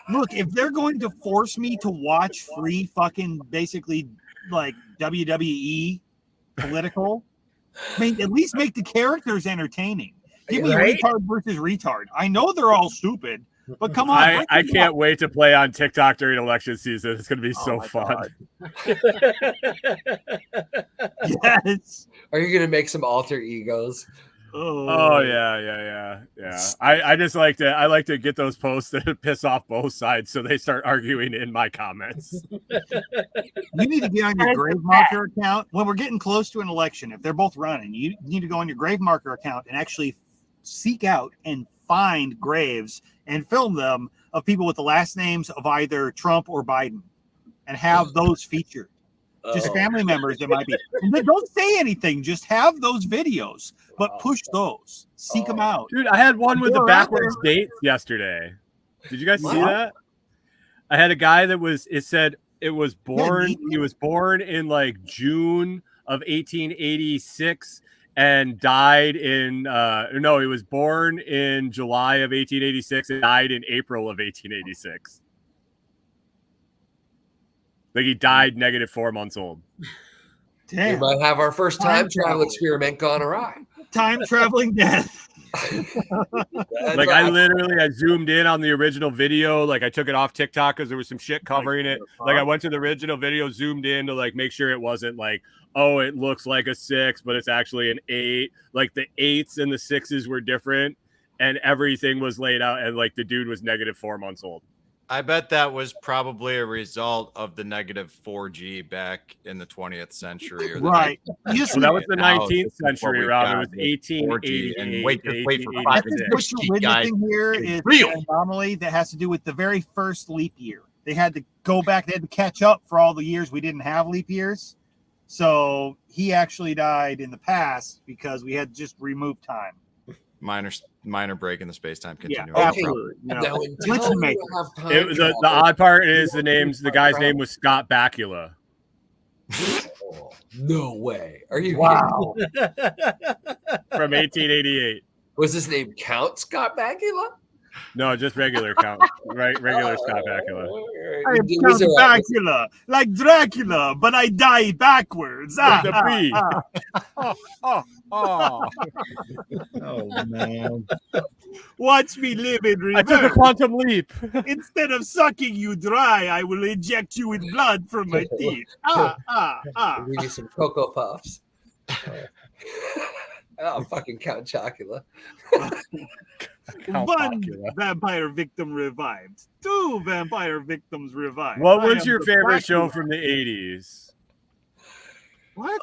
Look, if they're going to force me to watch free fucking basically like WWE political, I mean, at least make the characters entertaining. Give me retard versus retard. I know they're all stupid, but come on. I can't wait to play on TikTok during election season. It's going to be so fun. Yes. Are you going to make some alter egos? Oh yeah. I just like to get those posts that piss off both sides, so they start arguing in my comments. You need to be on your grave marker account when we're getting close to an election. If they're both running, you need to go on your grave marker account and actually seek out and find graves and film them of people with the last names of either Trump or Biden, and have those featured. Just family members that might be. And then don't say anything. Just have those videos, but push those. Seek them out. Dude, I had one with the backwards dates yesterday. Did you guys see that? I had a guy that he was born in like June of 1886 and died in he was born in July of 1886 and died in April of 1886. Like he died -4 months old. Damn. We might have our first time travel experiment gone awry. Time traveling death. Like I zoomed in on the original video. Like I took it off TikTok because there was some shit covering it. Like I went to the original video, zoomed in to like make sure it wasn't like, oh, it looks like a 6, but it's actually an 8. Like the 8s and the 6s were different, and everything was laid out. And like the dude was -4 months old. I bet that was probably a result of the -4G back in the 20th century. Or right. Yes, well, that was the 19th century, Rob. It was 1888. And wait for 5 the thing here is an anomaly that has to do with the very first leap year. They had to go back. They had to catch up for all the years we didn't have leap years. So he actually died in the past because we had just removed time. Minor break in the space-time continuum. Yeah, absolutely. The odd part is the guy's name was Scott Bakula. Oh, no way. Are you wow? From 1888. Was his name Count Scott Bakula? No, just regular Count. Regular Scott Bakula. I am Count Bakula, like Dracula, but I die backwards. Oh man! Watch me live in reverse. I took a quantum leap. Instead of sucking you dry, I will inject you with blood from my teeth. Give you some Cocoa Puffs. Oh, fucking Count Chocula. One vampire victim revived. 2 vampire victims revived. What was your favorite show from the 80s? What?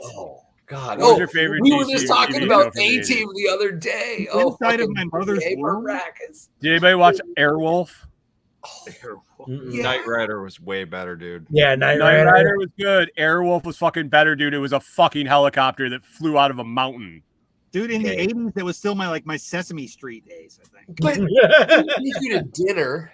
God, What was your favorite we were DC just talking TV about show from the A-Team the other day. Inside of fucking my mother's womb. Baracus. Did anybody watch Airwolf? Knight Rider was way better, dude. Yeah, Knight Knight Rider. Rider was good. Airwolf was fucking better, dude. It was a fucking helicopter that flew out of a mountain. Dude, in Okay. the 80s, that was still my Sesame Street days, I think. But you to dinner.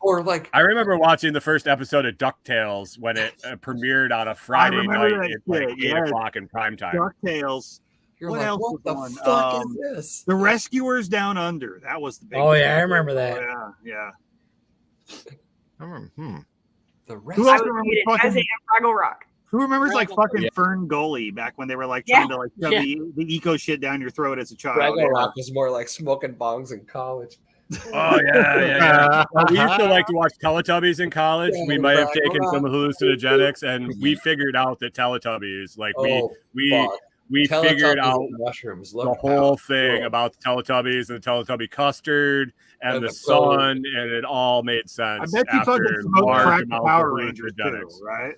Or like I remember watching the first episode of DuckTales when it premiered on a Friday remember night that at like shit, 8 yes. o'clock in prime time. DuckTales. you're What like, else what was the on? fuck is this? The Rescuers Down Under. That was the big Oh, thing. yeah, I remember that. Oh, yeah. I remember, The Who rest else I would remembers read it as fucking, a Fraggle Rock. who remembers like fucking Yeah. Fern Gully back when they were like Yeah. trying to like shove Yeah. the eco shit down your throat as a child? Fraggle Rock was more like smoking bongs in college. Oh yeah. We used to like to watch Teletubbies in college. Yeah, We might have right, taken right. some hallucinogenics, and we figured out that Teletubbies, like Oh, we fuck. figured Teletubbies out and mushrooms. the Look whole how thing cool. about the Teletubbies and the Teletubby custard and And the the sun, and it all made I sense. bet you fucking after smoked large crack amounts of Power Rangers too, hallucinogenics. right?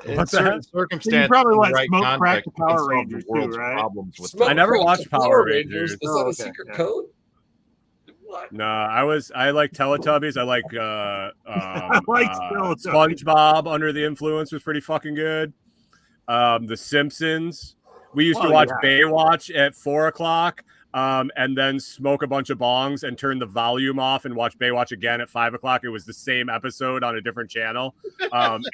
In What's certain that? circumstances, probably in let the right smoke crack context, the you can Power solve Rangers the world's too, right? problems with Smoke I never crack watched to Power Rangers. Was that Oh, a okay, secret yeah. code? What? No, I like Teletubbies. I like Teletubbies. SpongeBob Under the Influence was pretty fucking good. The Simpsons. We used to Oh, watch yeah. Baywatch at 4 o'clock, and then smoke a bunch of bongs and turn the volume off and watch Baywatch again at 5 o'clock. It was the same episode on a different channel, and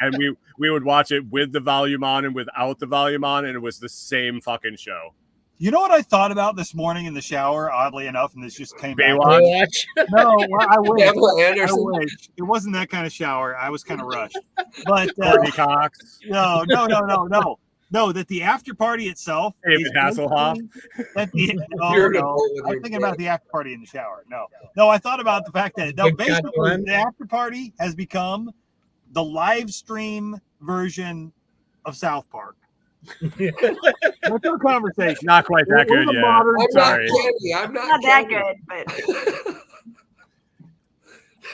we would watch it with the volume on and without the volume on, and it was the same fucking show. You know what I thought about this morning in the shower, oddly enough, and this just came back. Baywatch. Watch. No, well, I wish. Pamela I Anderson. wish. It wasn't that kind of shower. I was kind of rushed. But Courtney Cox. no, that the after party itself. David is Hasselhoff. That the, You're no, an adult with I'm your thinking kid. about the after party in the shower. No, I thought about the fact that Big fat basically Glenn. the after party has become the live stream version of South Park. What's our conversation? Not quite that We're good the yet. modern- I'm Sorry. not Candy. I'm not, Not that Candy. good,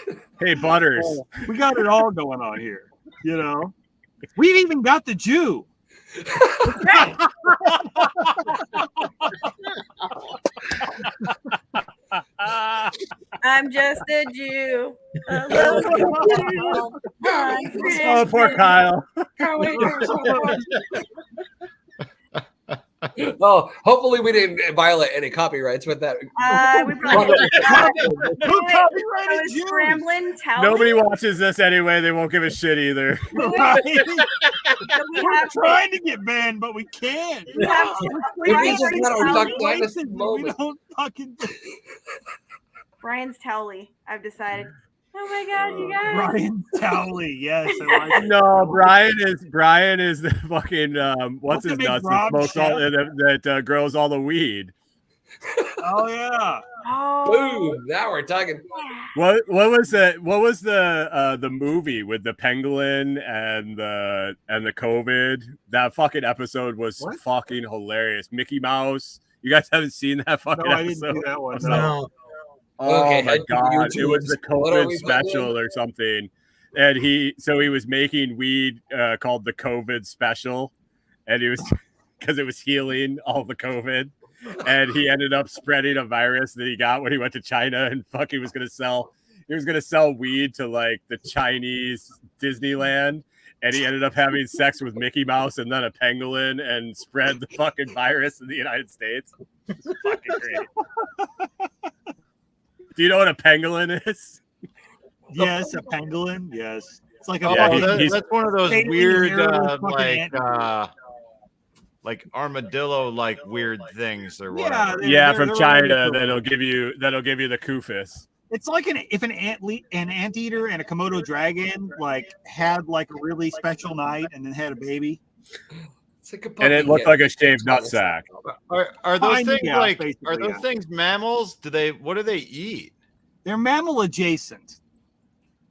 but Hey, Butters. We got it all going on here. You know, we've even got the Jew. I'm just a Jew. A local Jew. Oh, poor Kyle. Oh, hopefully we didn't violate any copyrights with that. We probably Who copyrighted was Jews? Scramblin. Nobody watches this anyway. They won't give a shit either. Right? We We're have to, trying to get banned, but we can't. we have to, We just had our Duck Racist, Dynasty we moment. don't fucking Brian's Towley. I've decided. Oh my god, you guys! Ryan Towley. Yes, I like it. No, Brian is the fucking what's the his big nuts that Rob smokes all Chef? that grows all the weed. Oh yeah. Oh, Boom! Now we're talking. yeah. What was the movie with the pangolin and the COVID? That fucking episode was What? fucking hilarious. Mickey Mouse. You guys haven't seen that fucking No, I didn't episode? see that one. No. No. Oh Okay, my head to god, it was the YouTubes. What are COVID we special or something. And he was making weed called the COVID special, and he was because it was healing all the COVID. And he ended up spreading a virus that he got when he went to China and fucking was gonna sell weed to like the Chinese Disneyland. And he ended up having sex with Mickey Mouse and then a pangolin and spread the fucking virus in the United States. It's fucking great. Do you know what a pangolin is? Yes, a pangolin. Yes, it's like a Yeah, fucking- that's one of those Stately weird, hair fucking like armadillo, like weird things or Yeah, whatever. Yeah, they're from really China. cool. That'll give you the kufis. It's like if an anteater and a Komodo dragon like had like a really special night and then had a baby. It's like a And it puppy looked head. like a shaved nutsack. Are those Fine, things yeah, like basically, are those yeah. things mammals? What do they eat? They're mammal adjacent.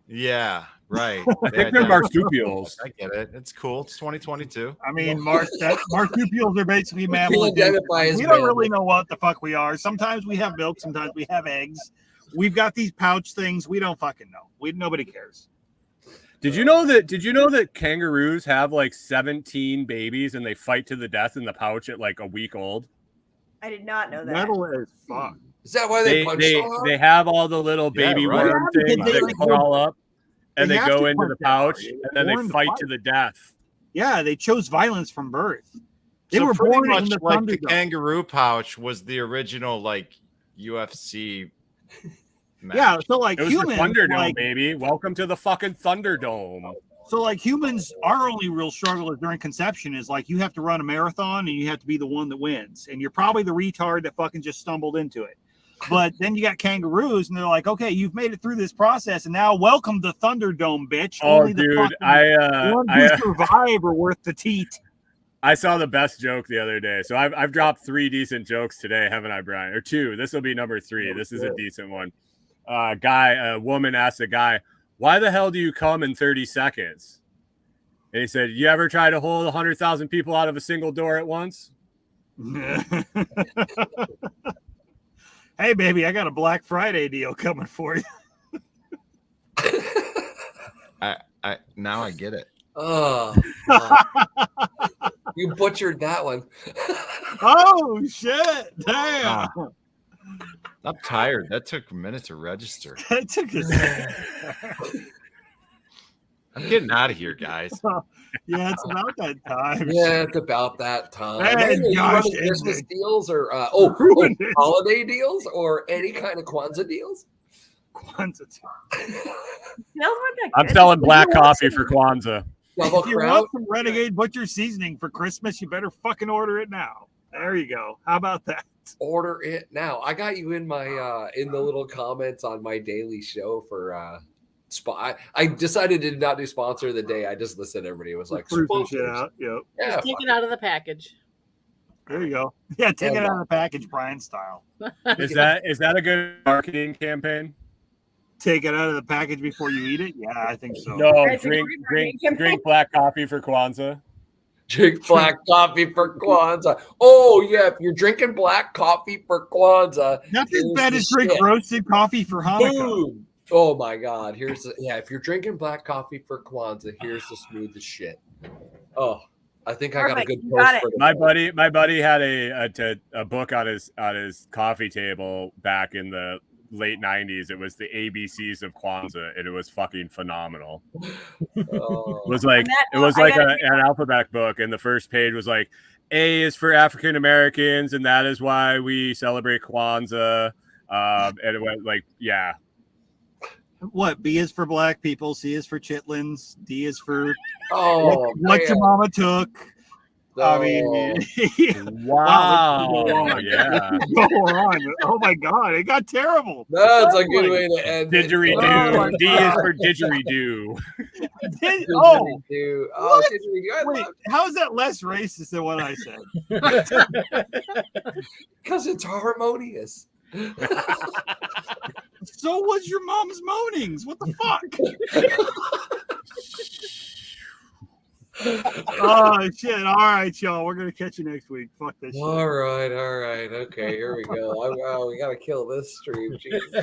Yeah, right. I think they're marsupials. I get it. It's cool. It's 2022. I mean, marsupials are basically mammal People adjacent. identify as We don't mammal. really know what the fuck we are. Sometimes we have milk. Sometimes we have eggs. We've got these pouch things. We don't fucking know. Nobody cares. Did you know that kangaroos have like 17 babies and they fight to the death in the pouch at like a week old? I did not know that. Metal as fuck. Is that why they punch so hard? They have all the little baby right. worm Yeah, things because that crawl up and they they have go to into punch the that hard. pouch They and then were they born to fight fight. to the death. Yeah, they chose violence from birth. They So were pretty born much in the like the Thunderdome. kangaroo pouch was the original like UFC match. Yeah, so like It was the humans, Thunderdome, like, baby. Welcome to the fucking Thunderdome. so like humans, our only real struggle is during conception is like you have to run a marathon and you have to be the one that wins, and you're probably the retard that fucking just stumbled into it. But then you got kangaroos, and they're like, okay, you've made it through this process, and now welcome to Thunderdome, bitch. Oh, Only the dude, fucking ones who survive are worth the teat. I saw the best joke the other day. So I've dropped 3 decent jokes today, haven't I, Brian? Or 2. This will be number 3. This is a decent one. A woman asked a guy, "Why the hell do you come in 30 seconds?" And he said, "You ever try to hold 100,000 people out of a single door at once?" Hey, baby, I got a Black Friday deal coming for you. I now I get it. Oh, you butchered that one. Oh shit! Damn. I'm tired. That took a minute to register. That took us. I'm getting out of here, guys. Yeah, it's about that time. Yeah, it's about that time. Hey, Hey, you Josh, running Christmas it's- deals or Ruined it. holiday deals or any kind of Kwanzaa deals? Kwanzaa. Sales weren't that I'm good. selling black coffee for Kwanzaa. Double If you crown? want some Renegade Butcher seasoning for Christmas, you better fucking order it now. There you go. How about that? Order it now. I got you in my in the little comments on my daily show for I decided to not do sponsor of the day. I just listened. Everybody was like, Fruit and shit sponsors. out. Yep. Yeah, Take it out of the package. There you go. Yeah, take Yeah, it out of the package, Brian style. Is that a good marketing campaign? Take it out of the package before you eat it? Yeah, I think so. No, That's a drink great marketing campaign. drink black coffee for Kwanzaa. drink black coffee for Kwanzaa. Oh yeah, if you're drinking black coffee for Kwanzaa, That's as here's bad the as drink shit. roasted coffee for Hanukkah. Boom. Oh my God! If you're drinking black coffee for Kwanzaa, here's the smoothest shit. Oh, I think I got a Perfect. good You post got it. for My buddy had a book on his coffee table back in the late 90s. It was the ABCs of Kwanzaa, and it was fucking phenomenal. It was like an alphabet book, and the first page was like, A is for African Americans, and that is why we celebrate Kwanzaa. And it went like, yeah. What? B is for black people. C is for chitlins. D is for Oh, what your mama took. I mean, Wow. Wow, Yeah. go on. Oh my God, it got terrible. that's a good way to end it. Didgeridoo. D is for didgeridoo. Oh, Didgeridoo. What? Didgeridoo. I wait, love how is that less racist than what I said? because it's harmonious. So was your mom's moanings. What the fuck? Oh shit! All right, y'all. We're gonna catch you next week. Fuck this shit. All right. Okay, here we go. We gotta kill this stream. Jesus.